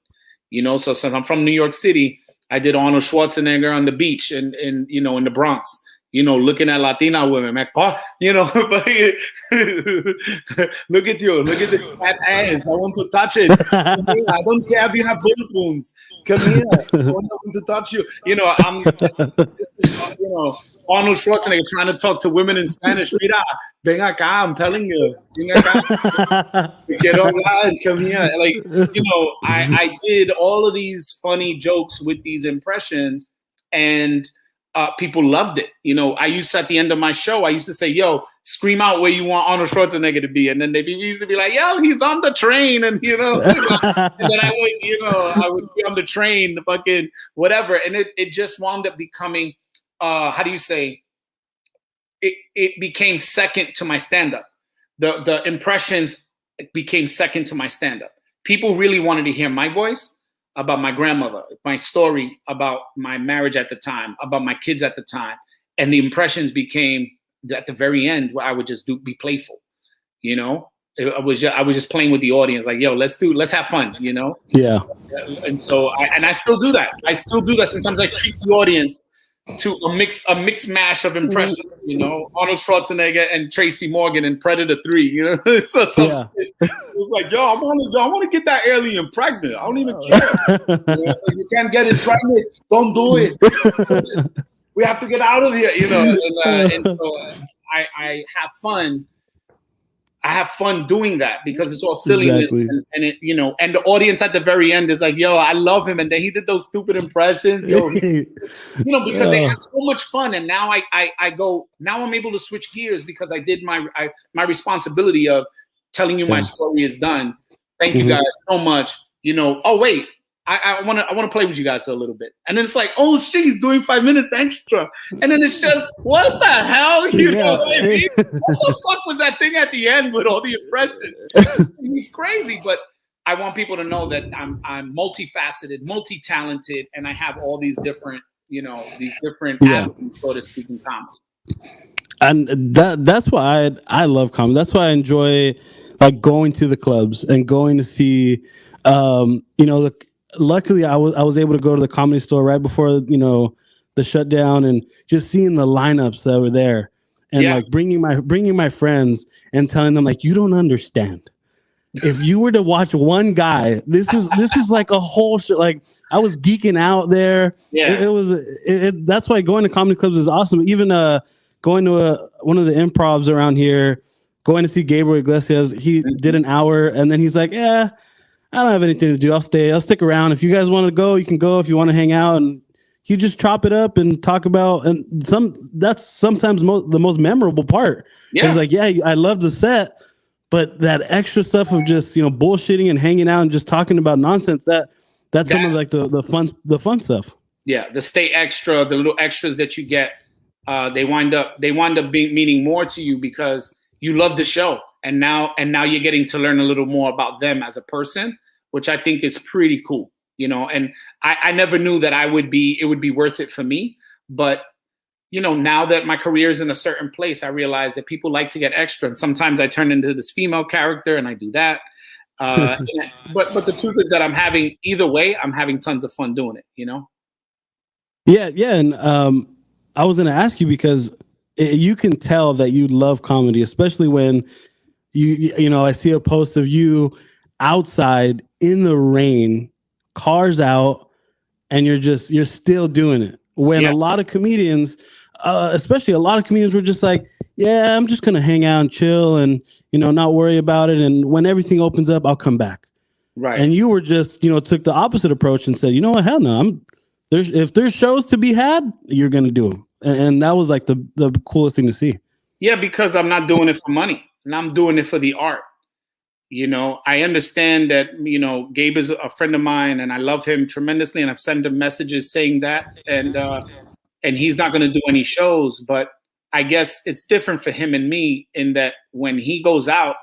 So since I'm from New York City, I did Arnold Schwarzenegger on the beach in the Bronx. you know, looking at Latina women, man, you know, look at this fat ass. I want to touch it. I don't care if you have bullet wounds. Come here. I want to touch you. You know, this is, you know, Arnold Schwarzenegger trying to talk to women in Spanish. Mira, ven acá, I'm telling you. Ven acá. Quiero hablar, come here. Like, you know, I did all of these funny jokes with these impressions, and people loved it. You know, I used to, at the end of my show, I used to say, yo, scream out where you want Arnold Schwarzenegger to be. And then they used to be like, yo, he's on the train. And, you know, and then I would be on the train, the fucking whatever. And it just wound up becoming, how do you say, it became second to my stand-up. The impressions became second to my stand-up. People really wanted to hear my voice, about my grandmother, my story about my marriage at the time, about my kids at the time. And the impressions became, at the very end, where I would just be playful, you know? I was just playing with the audience, like, yo, let's have fun, you know? Yeah. And so I still do that. Sometimes I treat the audience to a mixed mash of impressions, you know, Arnold Schwarzenegger and Tracy Morgan in Predator 3, you know. So it's like, yo, I want to get that alien pregnant. I don't even care. You know? Like, you can't get it pregnant. Don't do it. We have to get out of here, you know. And so I have fun. I have fun doing that because it's all silliness, and it, you know, and the audience at the very end is like, yo, I love him. And then he did those stupid impressions, yo, you know, because they have so much fun. And now I go, now I'm able to switch gears because I did my responsibility of telling you my story is done. Thank you guys so much. You know, oh, wait. I want to play with you guys a little bit. And then it's like, oh shit, he's doing 5 minutes extra. And then it's just, what the hell? You know what I mean? What the fuck was that thing at the end with all the impressions? He's crazy. But I want people to know that I'm multifaceted, multi-talented, and I have all these different, you know, avenues, so to speak, in comedy. And that's why I love comedy. That's why I enjoy like going to the clubs and going to see, you know, luckily I was able to go to the Comedy Store right before, you know, the shutdown, and just seeing the lineups that were there, and like bringing my friends and telling them, like, you don't understand. If you were to watch one guy, this is like a whole shit. Like, I was geeking out there. Yeah, that's why going to comedy clubs is awesome. Even going to one of the improvs around here, going to see Gabriel Iglesias. He did an hour, and then he's like, yeah, I don't have anything to do. I'll stick around. If you guys want to go, you can go. If you want to hang out, and you just chop it up and talk about, and that's sometimes the most memorable part. Yeah. It's like, yeah, I love the set, but that extra stuff of just, you know, bullshitting and hanging out and just talking about nonsense, that's some of like the fun stuff. Yeah, the stay extra, the little extras that you get, they wind up meaning more to you because you love the show. And now you're getting to learn a little more about them as a person, which I think is pretty cool, you know. And I never knew that it would be worth it for me. But, you know, now that my career is in a certain place, I realize that people like to get extra. And sometimes I turn into this female character and I do that. But the truth is that I'm having tons of fun doing it, you know? Yeah. And I was going to ask you because you can tell that you love comedy, especially when you know, I see a post of you outside in the rain, cars out, and you're still doing it. When a lot of comedians, especially a lot of comedians, were just like, yeah, I'm just gonna hang out and chill and, you know, not worry about it. And when everything opens up, I'll come back. Right. And you were just, you know, took the opposite approach and said, you know what, hell no, if there's shows to be had, you're gonna do them. And that was like the coolest thing to see. Yeah, because I'm not doing it for money. And I'm doing it for the art. You know, I understand that, you know, Gabe is a friend of mine and I love him tremendously. And I've sent him messages saying that. And he's not going to do any shows. But I guess it's different for him and me in that when he goes out,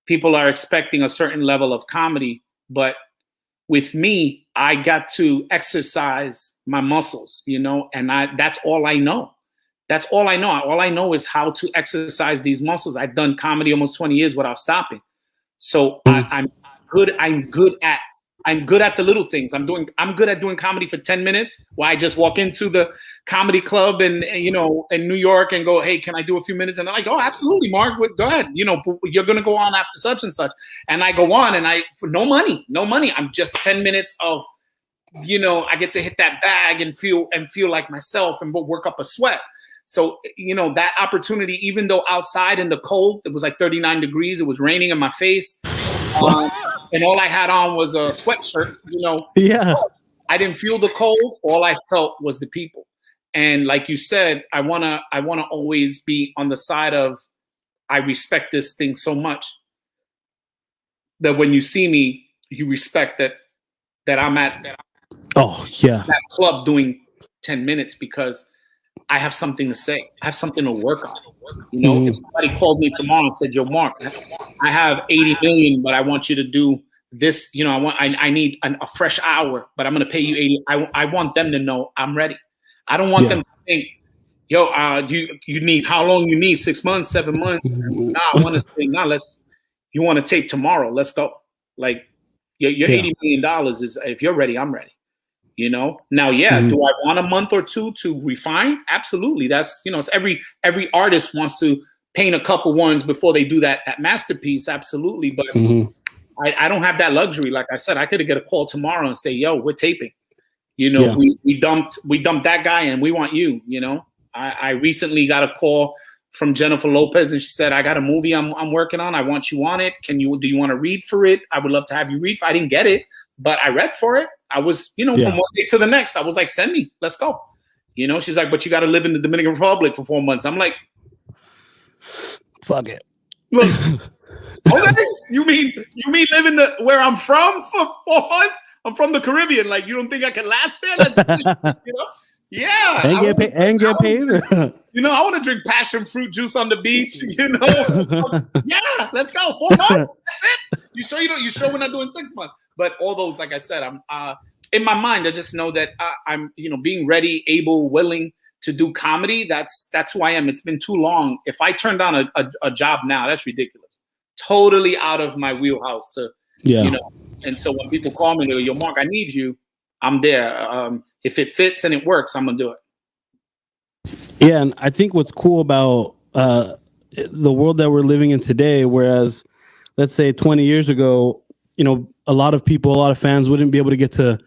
people are expecting a certain level of comedy. But with me, I got to exercise my muscles, you know, and that's all I know. That's all I know. All I know is how to exercise these muscles. I've done comedy almost 20 years without stopping. So I'm good at I'm good at the little things. I'm good at doing comedy for 10 minutes where I just walk into the comedy club in New York and go, hey, can I do a few minutes? And they're like, oh, absolutely, Mark, go ahead. You're going to go on after such and such. And I go on and for no money. I'm just 10 minutes of, I get to hit that bag and feel like myself and work up a sweat. So, that opportunity, even though outside in the cold, it was like 39 degrees, it was raining in my face. And all I had on was a sweatshirt, Yeah. I didn't feel the cold. All I felt was the people. And like you said, I wanna always be on the side of, I respect this thing so much that when you see me, you respect that I'm at that club doing 10 minutes because I have something to say. I have something to work on. If somebody called me tomorrow and said, yo, Mark, I have 80 million, but I want you to do this. I need a fresh hour, but I'm going to pay you 80. I want them to know I'm ready. I don't want them to think, yo, you need how long you need? 6 months, 7 months? Nah, I want to say, you want to tape tomorrow? Let's go. Like your $80 million is, if you're ready, I'm ready. Now, do I want a month or two to refine? Absolutely. That's, it's every artist wants to paint a couple ones before they do that masterpiece. Absolutely. But I don't have that luxury. Like I said, I could get a call tomorrow and say, yo, we're taping. We dumped that guy and we want you. I recently got a call from Jennifer Lopez and she said, I got a movie I'm working on. I want you on it. Do you want to read for it? I would love to have you read. I didn't get it, but I read for it. I was, from one day to the next, I was like, send me, let's go. She's like, but you got to live in the Dominican Republic for 4 months. I'm like, fuck it. Look, okay, you mean live in where I'm from for 4 months? I'm from the Caribbean. Like, you don't think I can last there? Yeah. And get paid. I want to drink passion fruit juice on the beach. Yeah, let's go. 4 months. That's it. You sure we're not doing 6 months? But all those, like I said, I'm in my mind. I just know that I'm, being ready, able, willing to do comedy. That's who I am. It's been too long. If I turn down a job now, that's ridiculous. Totally out of my wheelhouse to, And so when people call me, they go, yo, Mark, I need you. I'm there. If it fits and it works, I'm gonna do it. Yeah, and I think what's cool about the world that we're living in today, whereas let's say 20 years ago, a lot of fans wouldn't be able to get to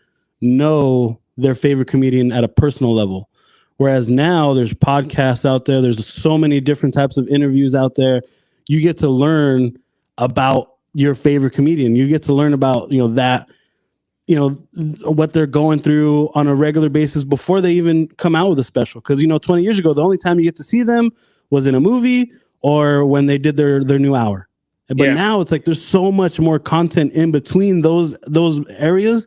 know their favorite comedian at a personal level. Whereas now there's podcasts out there. There's so many different types of interviews out there. You get to learn about your favorite comedian. You get to learn about, what they're going through on a regular basis before they even come out with a special. Because, 20 years ago, the only time you get to see them was in a movie or when they did their new hour. But now it's like there's so much more content in between those areas.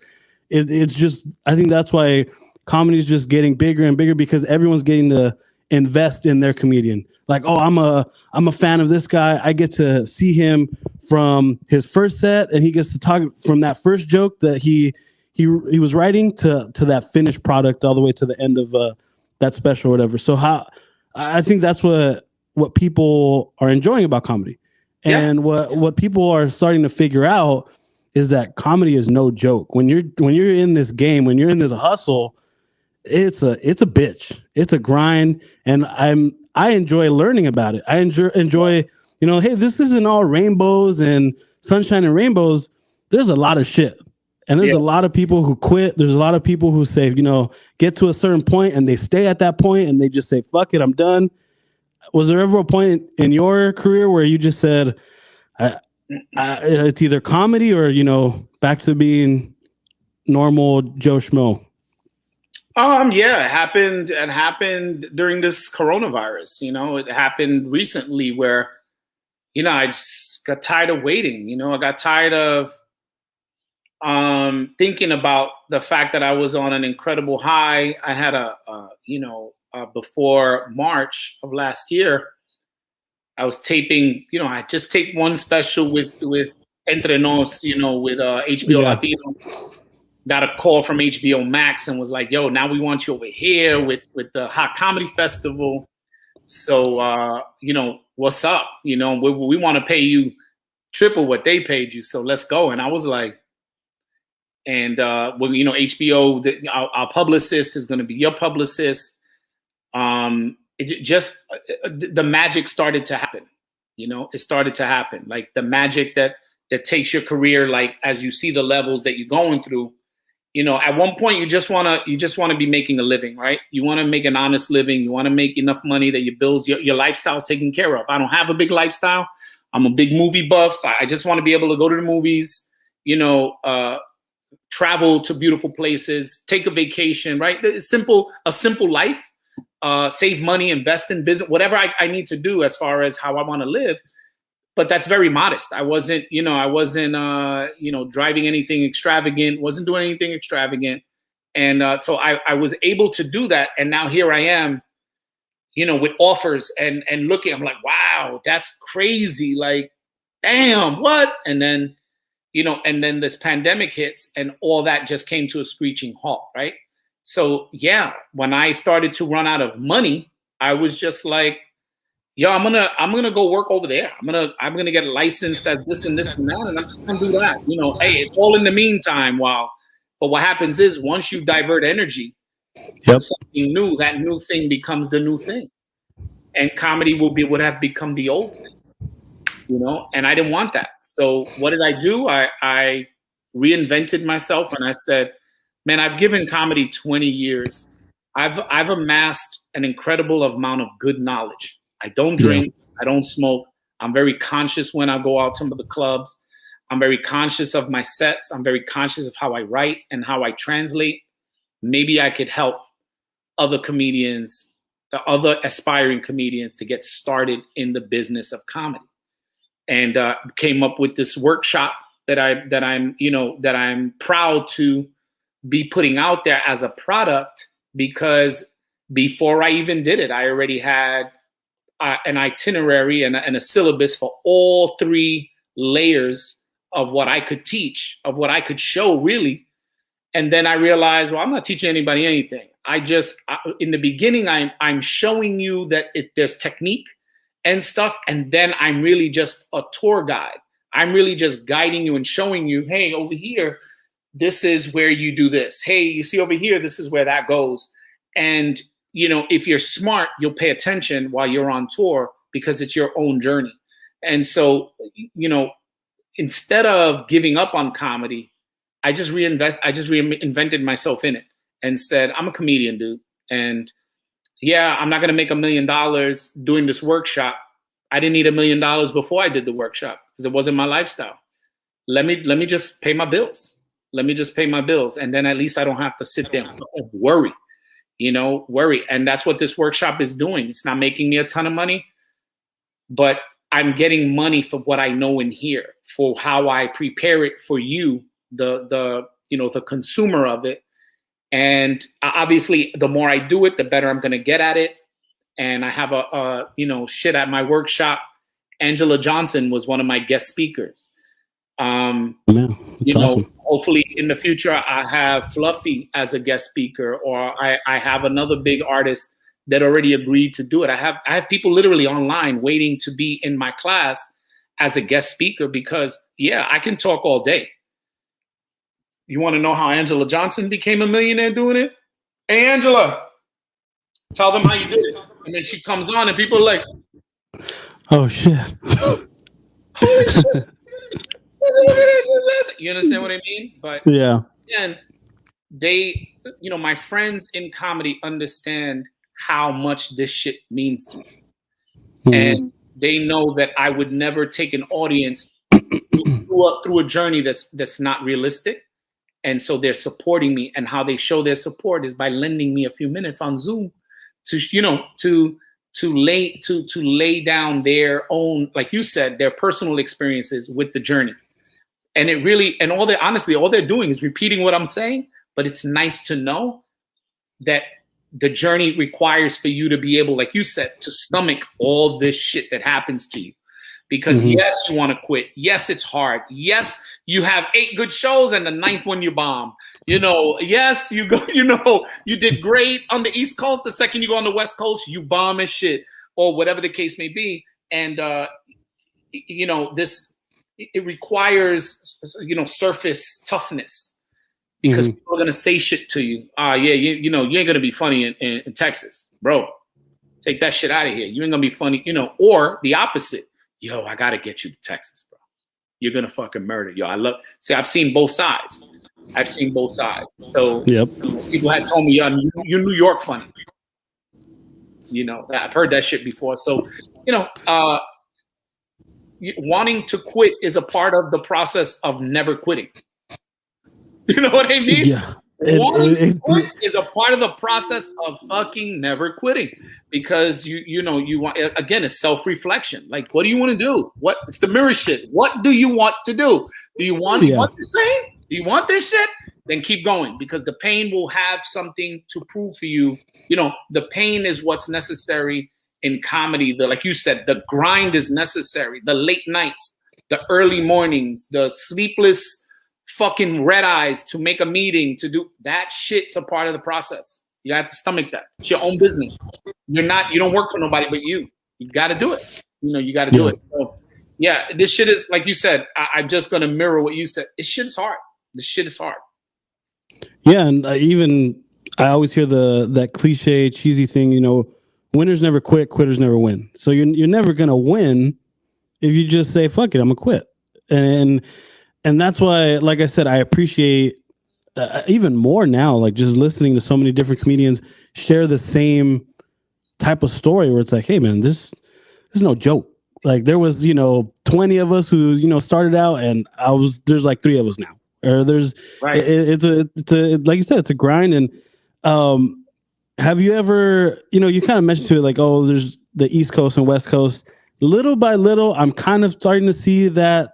It's just, I think that's why comedy is just getting bigger and bigger because everyone's getting to invest in their comedian. Like, oh, I'm a fan of this guy. I get to see him from his first set, and he gets to talk from that first joke that he was writing to that finished product all the way to the end of that special or whatever. So I think that's what people are enjoying about comedy. And what people are starting to figure out is that comedy is no joke. When you're in this game, when you're in this hustle, it's a bitch. It's a grind, and I enjoy learning about it. I enjoy, hey, this isn't all rainbows and sunshine and rainbows. There's a lot of shit. And there's a lot of people who quit. There's a lot of people who say, get to a certain point and they stay at that point and they just say, fuck it, I'm done. Was there ever a point in your career where you just said, it's either comedy or, back to being normal Joe Schmo? It happened during this coronavirus. It happened recently where, I just got tired of waiting. I got tired of thinking about the fact that I was on an incredible high. I had before March of last year, I was taping, I just taped one special with Entre Nos, with HBO Latino. Got a call from HBO Max and was like, yo, now we want you over here with the Hot Comedy Festival. So, what's up? We want to pay you triple what they paid you. So let's go. And I was like, And when HBO, our publicist is going to be your publicist. The magic started to happen. It started to happen. Like the magic that takes your career, like as you see the levels that you're going through. At one point you just want to be making a living, right? You want to make an honest living. You want to make enough money that your bills, your lifestyle's taken care of. I don't have a big lifestyle. I'm a big movie buff. I just want to be able to go to the movies, travel to beautiful places, take a vacation, right? A simple life, save money, invest in business, whatever I need to do as far as how I want to live. But that's very modest. I wasn't driving anything extravagant, wasn't doing anything extravagant. And so I was able to do that. And now here I am, with offers and looking, I'm like, wow, that's crazy. Like, damn, what? And then, and then this pandemic hits and all that just came to a screeching halt, right? So yeah, when I started to run out of money, I was just like, yo, I'm gonna go work over there. I'm gonna get licensed as this and this and that, and I'm just gonna do that. Hey, it's all in the meantime. But what happens is once you divert energy to something new, that new thing becomes the new thing, and comedy would have become the old thing. And I didn't want that. So what did I do? I reinvented myself, and I said, man, I've given comedy 20 years. I've amassed an incredible amount of good knowledge. I don't drink. I don't smoke. I'm very conscious when I go out to the clubs. I'm very conscious of my sets. I'm very conscious of how I write and how I translate. Maybe I could help other comedians, the other aspiring comedians, to get started in the business of comedy. And came up with this workshop that I'm proud to be putting out there as a product, because before I even did it, I already had an itinerary and a syllabus for all 3 layers of what I could teach, of what I could show, really. And then I realized, well, I'm not teaching anybody anything. In the beginning, I'm showing you that there's technique and stuff, and then I'm really just a tour guide. I'm really just guiding you and showing you, hey, over here, this is where you do this. Hey, you see over here, this is where that goes. And if you're smart, you'll pay attention while you're on tour, because it's your own journey. And so, instead of giving up on comedy, I just reinvented myself in it and said, I'm a comedian, dude. And yeah, I'm not going to make $1 million doing this workshop. I didn't need $1 million before I did the workshop because it wasn't my lifestyle. Let me just pay my bills. Let me just pay my bills. And then at least I don't have to sit there and worry. And that's what this workshop is doing. It's not making me a ton of money, but I'm getting money for what I know in here, for how I prepare it for you, the consumer of it. And obviously, the more I do it, the better I'm going to get at it. And I have shit at my workshop. Angela Johnson was one of my guest speakers. Awesome. Hopefully in the future, I have Fluffy as a guest speaker, or I have another big artist that already agreed to do it. I have people literally online waiting to be in my class as a guest speaker, because I can talk all day. You want to know how Angela Johnson became a millionaire doing it? Hey, Angela, tell them how you did it. And then she comes on and people are like, oh, shit. Holy shit. You understand what I mean? But yeah. And they, my friends in comedy understand how much this shit means to me. Mm-hmm. And they know that I would never take an audience through a journey that's not realistic. And so they're supporting me, and how they show their support is by lending me a few minutes on Zoom to lay down their own, like you said, their personal experiences with the journey. And it really, and all they're doing is repeating what I'm saying, but it's nice to know that the journey requires for you to be able, like you said, to stomach all this shit that happens to you. Because yes, you want to quit. Yes, it's hard. Yes, you have 8 good shows and the 9th one you bomb. Yes, you go, you did great on the East Coast. The second you go on the West Coast, you bomb as shit, or whatever the case may be. And, it requires, surface toughness. because people are gonna say shit to you. Yeah, you know, you ain't gonna be funny in Texas, bro. Take that shit out of here. You ain't gonna be funny, you know. Or the opposite. Yo, I gotta get you to Texas, bro. You're gonna fucking murder. Yo, see, I've seen both sides. So people had told me, you're New York funny. You know, I've heard that shit before. So, you know, wanting to quit is a part of the process of never quitting. You know what I mean? Yeah. Wanting to quit is a part of the process of fucking never quitting, because you know, you want, again, it's self-reflection. Like, what do you want to do? It's the mirror shit. What do you want to do? Do you want this pain? Do you want this shit? Then keep going, because the pain will have something to prove for you. You know, the pain is what's necessary in comedy. Like you said, the grind is necessary. The late nights, the early mornings, the sleepless fucking red eyes to make a meeting, to do that shit's a part of the process. You have to stomach that. It's your own business. You don't work for nobody but you. You got to do it. You know, you got to do it. So, yeah, this shit is, like you said, I'm just going to mirror what you said. This shit is hard. This shit is hard. Yeah, and I always hear that cliche, cheesy thing, you know, winners never quit, quitters never win. So you're never going to win if you just say, fuck it, I'm going to quit. And that's why, like I said, I appreciate even more now, like just listening to so many different comedians share the same type of story where it's like, hey, man, this is no joke. Like there was, you know, 20 of us who, you know, started out, and there's like 3 of us now. Or there's, right. It's a like you said, it's a grind. And have you ever, you know, you kind of mentioned to it like, oh, there's the East Coast and West Coast. Little by little, I'm kind of starting to see that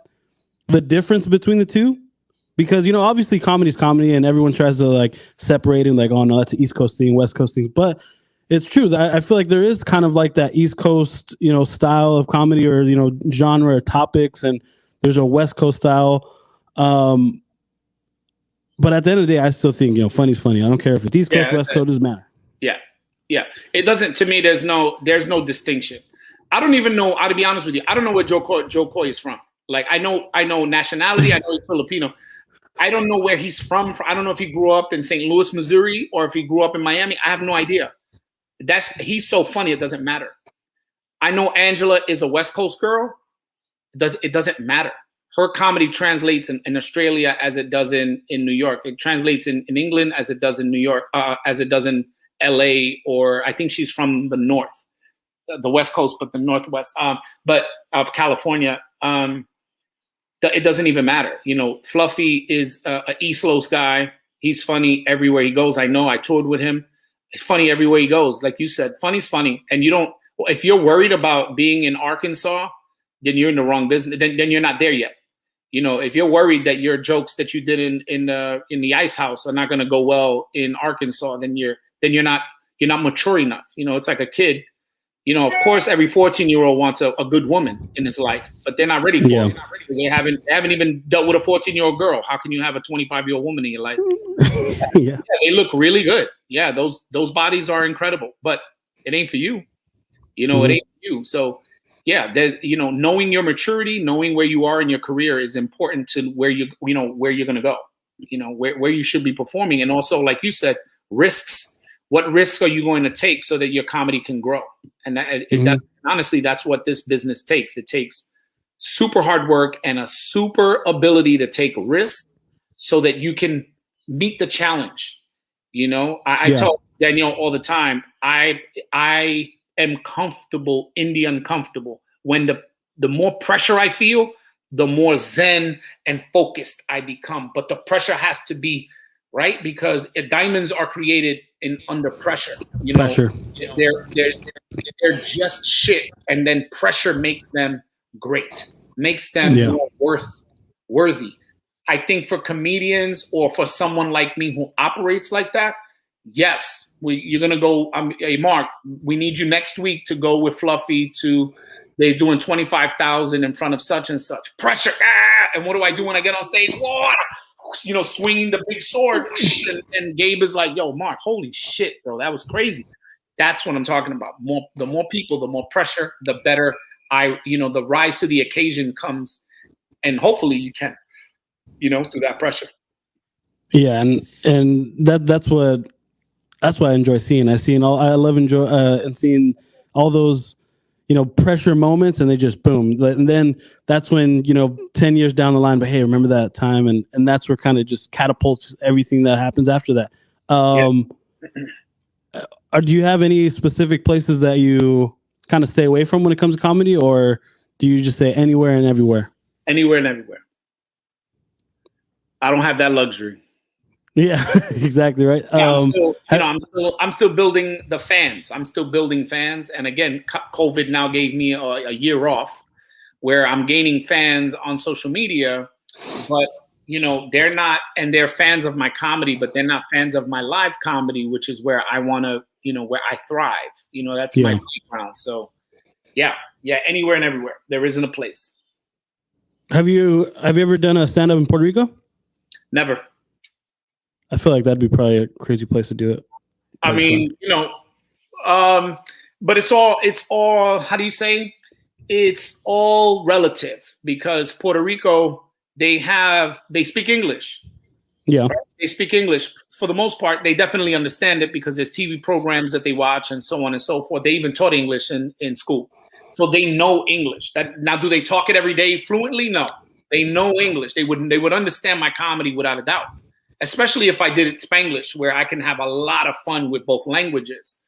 the difference between the two, because, you know, obviously comedy is comedy, and everyone tries to like separate and like, oh no, that's an East Coast thing, West Coast thing. But it's true that I feel like there is kind of like that East Coast, you know, style of comedy, or, you know, genre or topics, and there's a West Coast style. But at the end of the day, I still think, you know, funny's funny. I don't care if it's East Coast, West Coast, doesn't matter. Yeah. It doesn't, to me, there's no distinction. I don't even know, to be honest with you, I don't know where Joe Coy is from. Like, I know nationality, I know he's Filipino. I don't know where he's from. I don't know if he grew up in St. Louis, Missouri, or if he grew up in Miami. I have no idea. He's so funny, it doesn't matter. I know Angela is a West Coast girl. It doesn't matter. Her comedy translates in Australia as it does in New York. It translates in England as it does in New York, as it does in LA, or I think she's from the north, the West Coast, but the Northwest, but of California. It doesn't even matter. You know, Fluffy is an East Coast guy. He's funny everywhere he goes. I know, I toured with him. It's funny everywhere he goes. Like you said, funny's funny. And if you're worried about being in Arkansas, then you're in the wrong business. Then you're not there yet. You know, if you're worried that your jokes that you did in the Ice House are not going to go well in Arkansas, then you're not mature enough. You know, it's like a kid. You know, of course, every 14-year-old wants a good woman in his life, but they're not ready for it. They haven't even dealt with a 14-year-old girl. How can you have a 25-year-old woman in your life? Yeah, they look really good. Yeah, those bodies are incredible, but it ain't for you. You know, it ain't for you. So, yeah, there's, you know, knowing your maturity, knowing where you are in your career is important to where you're going to go. You know, where you should be performing, and also, like you said, risks. What risks are you going to take so that your comedy can grow? And honestly, that's what this business takes. It takes super hard work and a super ability to take risks so that you can meet the challenge. You know, I tell Danielle all the time, I am comfortable in the uncomfortable. When the more pressure I feel, the more zen and focused I become. But the pressure has to be right, because diamonds are created under pressure. You know, they're just shit, and then pressure makes them great, makes them more worthy. I think for comedians or for someone like me who operates like that, yes, you're gonna go. Hey, Mark, we need you next week to go with Fluffy to. They're doing 25,000 in front of such and such. Pressure, and what do I do when I get on stage? Whoa! You know, swinging the big sword, and Gabe is like, "Yo, Mark, holy shit, bro, that was crazy." That's what I'm talking about. The more people, the more pressure, the better. The rise to the occasion comes, and hopefully you can, through that pressure. Yeah, and that's what I enjoy seeing. I love enjoy and seeing all those pressure moments, and they just boom, and then that's when 10 years down the line, but hey, remember that time, and that's where kind of just catapults everything that happens after that. Yeah. Do you have any specific places that you kind of stay away from when it comes to comedy, or do you just say anywhere and everywhere? Anywhere and everywhere. I don't have that luxury. Yeah, exactly right. Yeah, I'm still building the fans. I'm still building fans, and again, COVID now gave me a year off, where I'm gaining fans on social media, but they're not, and they're fans of my comedy, but they're not fans of my live comedy, which is where I want to, where I thrive. That's my playground. So, yeah, anywhere and everywhere. There isn't a place. Have you ever done a stand-up in Puerto Rico? Never. I feel like that'd be probably a crazy place to do it. I mean, but it's all, how do you say? It's all relative, because Puerto Rico, they speak English. Yeah. Right? They speak English for the most part. They definitely understand it because there's TV programs that they watch and so on and so forth. They even taught English in school. So they know English. Now, do they talk it every day fluently? No. They know English. They would understand my comedy without a doubt, especially if I did it Spanglish, where I can have a lot of fun with both languages.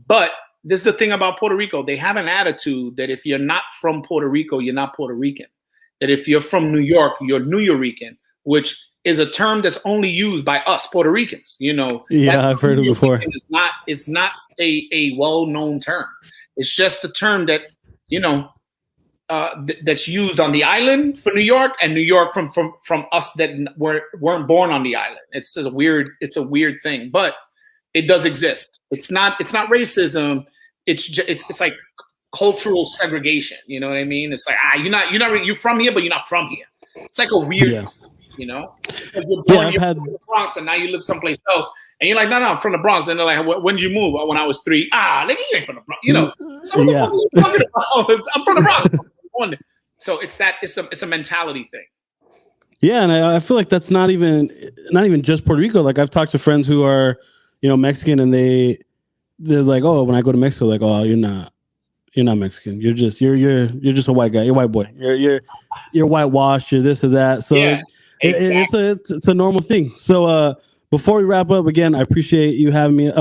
But this is the thing about Puerto Rico. They have an attitude that if you're not from Puerto Rico, you're not Puerto Rican. That if you're from New York, you're Nuyorican, which is a term that's only used by us Puerto Ricans. Yeah, I've heard it before. It's not a well-known term. It's just the term that, that's used on the island for New York, and New York from us that weren't born on the island. It's a weird thing, but it does exist. It's not racism. It's like cultural segregation. You know what I mean? It's like you're from here, but you're not from here. It's like a weird, It's like you're born in the Bronx and now you live someplace else, and you're like, no, I'm from the Bronx, and they're like, when did you move? When I was 3. Nigga, you ain't from the Bronx. So what the fuck are you talking about? I'm from the Bronx. So it's a mentality thing. Yeah, and I feel like that's not even just Puerto Rico. Like, I've talked to friends who are, Mexican, and they're like, oh, when I go to Mexico, like, oh, you're not Mexican. You're just a white guy. You're a white boy. You're whitewashed. You're this or that. So yeah, exactly. it's a normal thing. So before we wrap up, again, I appreciate you having me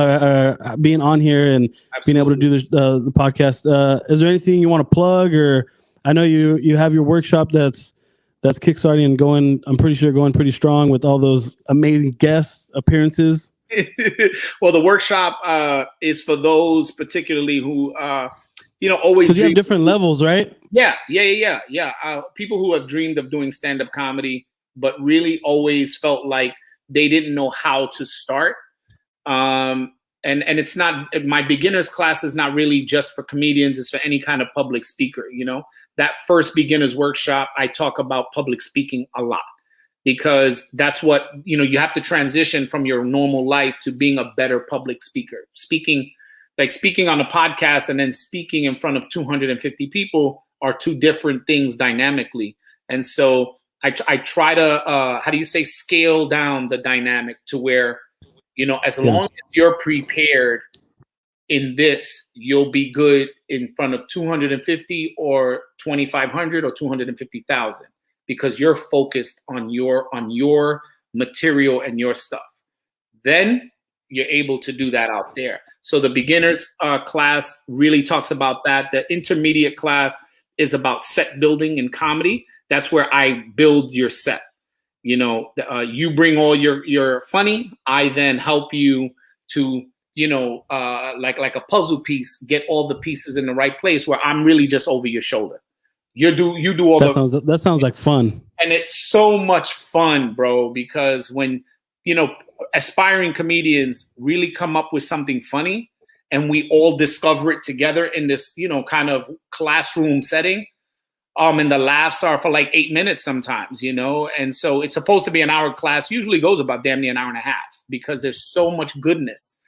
being on here and being able to do the podcast. Is there anything you want to plug? Or I know you have your workshop that's kickstarting and going. I'm pretty sure going pretty strong with all those amazing guest appearances. Well, the workshop is for those particularly who always. Because you have different levels, right? Yeah. People who have dreamed of doing stand-up comedy, but really always felt like they didn't know how to start. And it's not, my beginners class is not really just for comedians. It's for any kind of public speaker. That first beginners workshop, I talk about public speaking a lot, because that's what, you have to transition from your normal life to being a better public speaker. Speaking on a podcast and then speaking in front of 250 people are two different things dynamically. And so I try to, scale down the dynamic to where, as long as you're prepared in this, you'll be good in front of 250 or 2,500 or 250,000, because you're focused on your material and your stuff. Then you're able to do that out there. So the beginners class really talks about that. The intermediate class is about set building in comedy. That's where I build your set. You bring all your funny. I then help you to, like a puzzle piece, get all the pieces in the right place, where I'm really just over your shoulder. You do all that sounds like fun. And it's so much fun, bro, because when, aspiring comedians really come up with something funny and we all discover it together in this, kind of classroom setting. And the laughs are for like 8 minutes sometimes, and so it's supposed to be an hour class, usually goes about damn near an hour and a half, because there's so much goodness.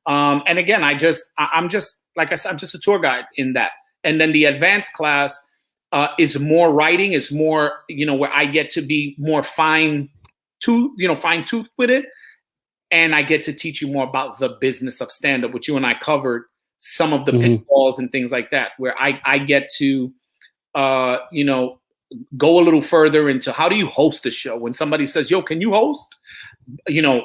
And again, I'm just, like I said, I'm just a tour guide in that. And then the advanced class is more writing, is more, where I get to be more fine fine tooth with it. And I get to teach you more about the business of stand-up, which you and I covered some of the pitfalls and things like that, where I get to, go a little further into how do you host a show? When somebody says, yo, can you host?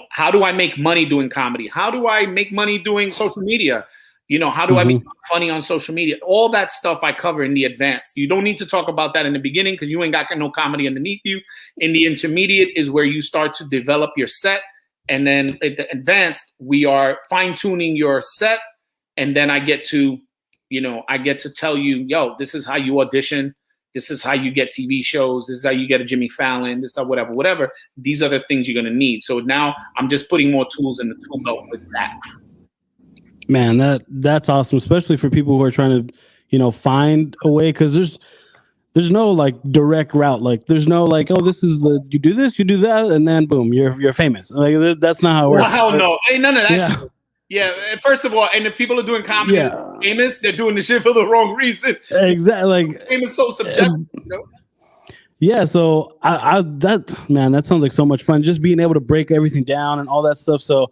How do I make money doing comedy? How do I make money doing social media? How do I become funny on social media? All that stuff I cover in the advanced. You don't need to talk about that in the beginning because you ain't got no comedy underneath you. In the intermediate is where you start to develop your set. And then at the advanced, we are fine-tuning your set. And then I get to tell you, yo, this is how you audition. This is how you get TV shows. This is how you get a Jimmy Fallon. This is how whatever. These are the things you're going to need. So now I'm just putting more tools in the tool belt with that. Man, that's awesome, especially for people who are trying to, find a way, because there's no like direct route. Like there's no like, oh, this is you do this, you do that, and then boom, you're famous. Like that's not how it works. Hell no, ain't none of that. Shit. Yeah, first of all, and if people are doing comedy famous, they're doing the shit for the wrong reason. Exactly. Like fame is so subjective. Yeah, so that sounds like so much fun. Just being able to break everything down and all that stuff. So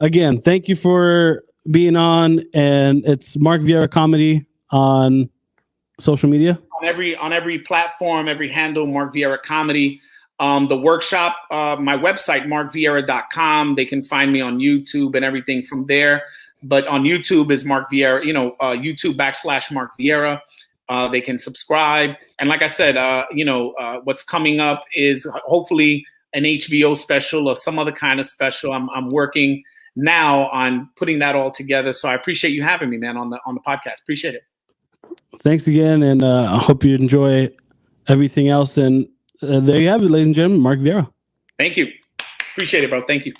again, thank you for being on, and it's Mark Viera Comedy on social media. On every platform, every handle, Mark Viera Comedy. The workshop, my website, markviera.com. They can find me on YouTube and everything from there. But on YouTube is Mark Viera, YouTube.com/Mark Viera. They can subscribe. And like I said, what's coming up is hopefully an HBO special or some other kind of special. I'm working now on putting that all together. So I appreciate you having me, man, on the podcast. Appreciate it. Thanks again. And I hope you enjoy everything else. And there you have it, ladies and gentlemen, Mark Viera. Thank you. Appreciate it, bro. Thank you.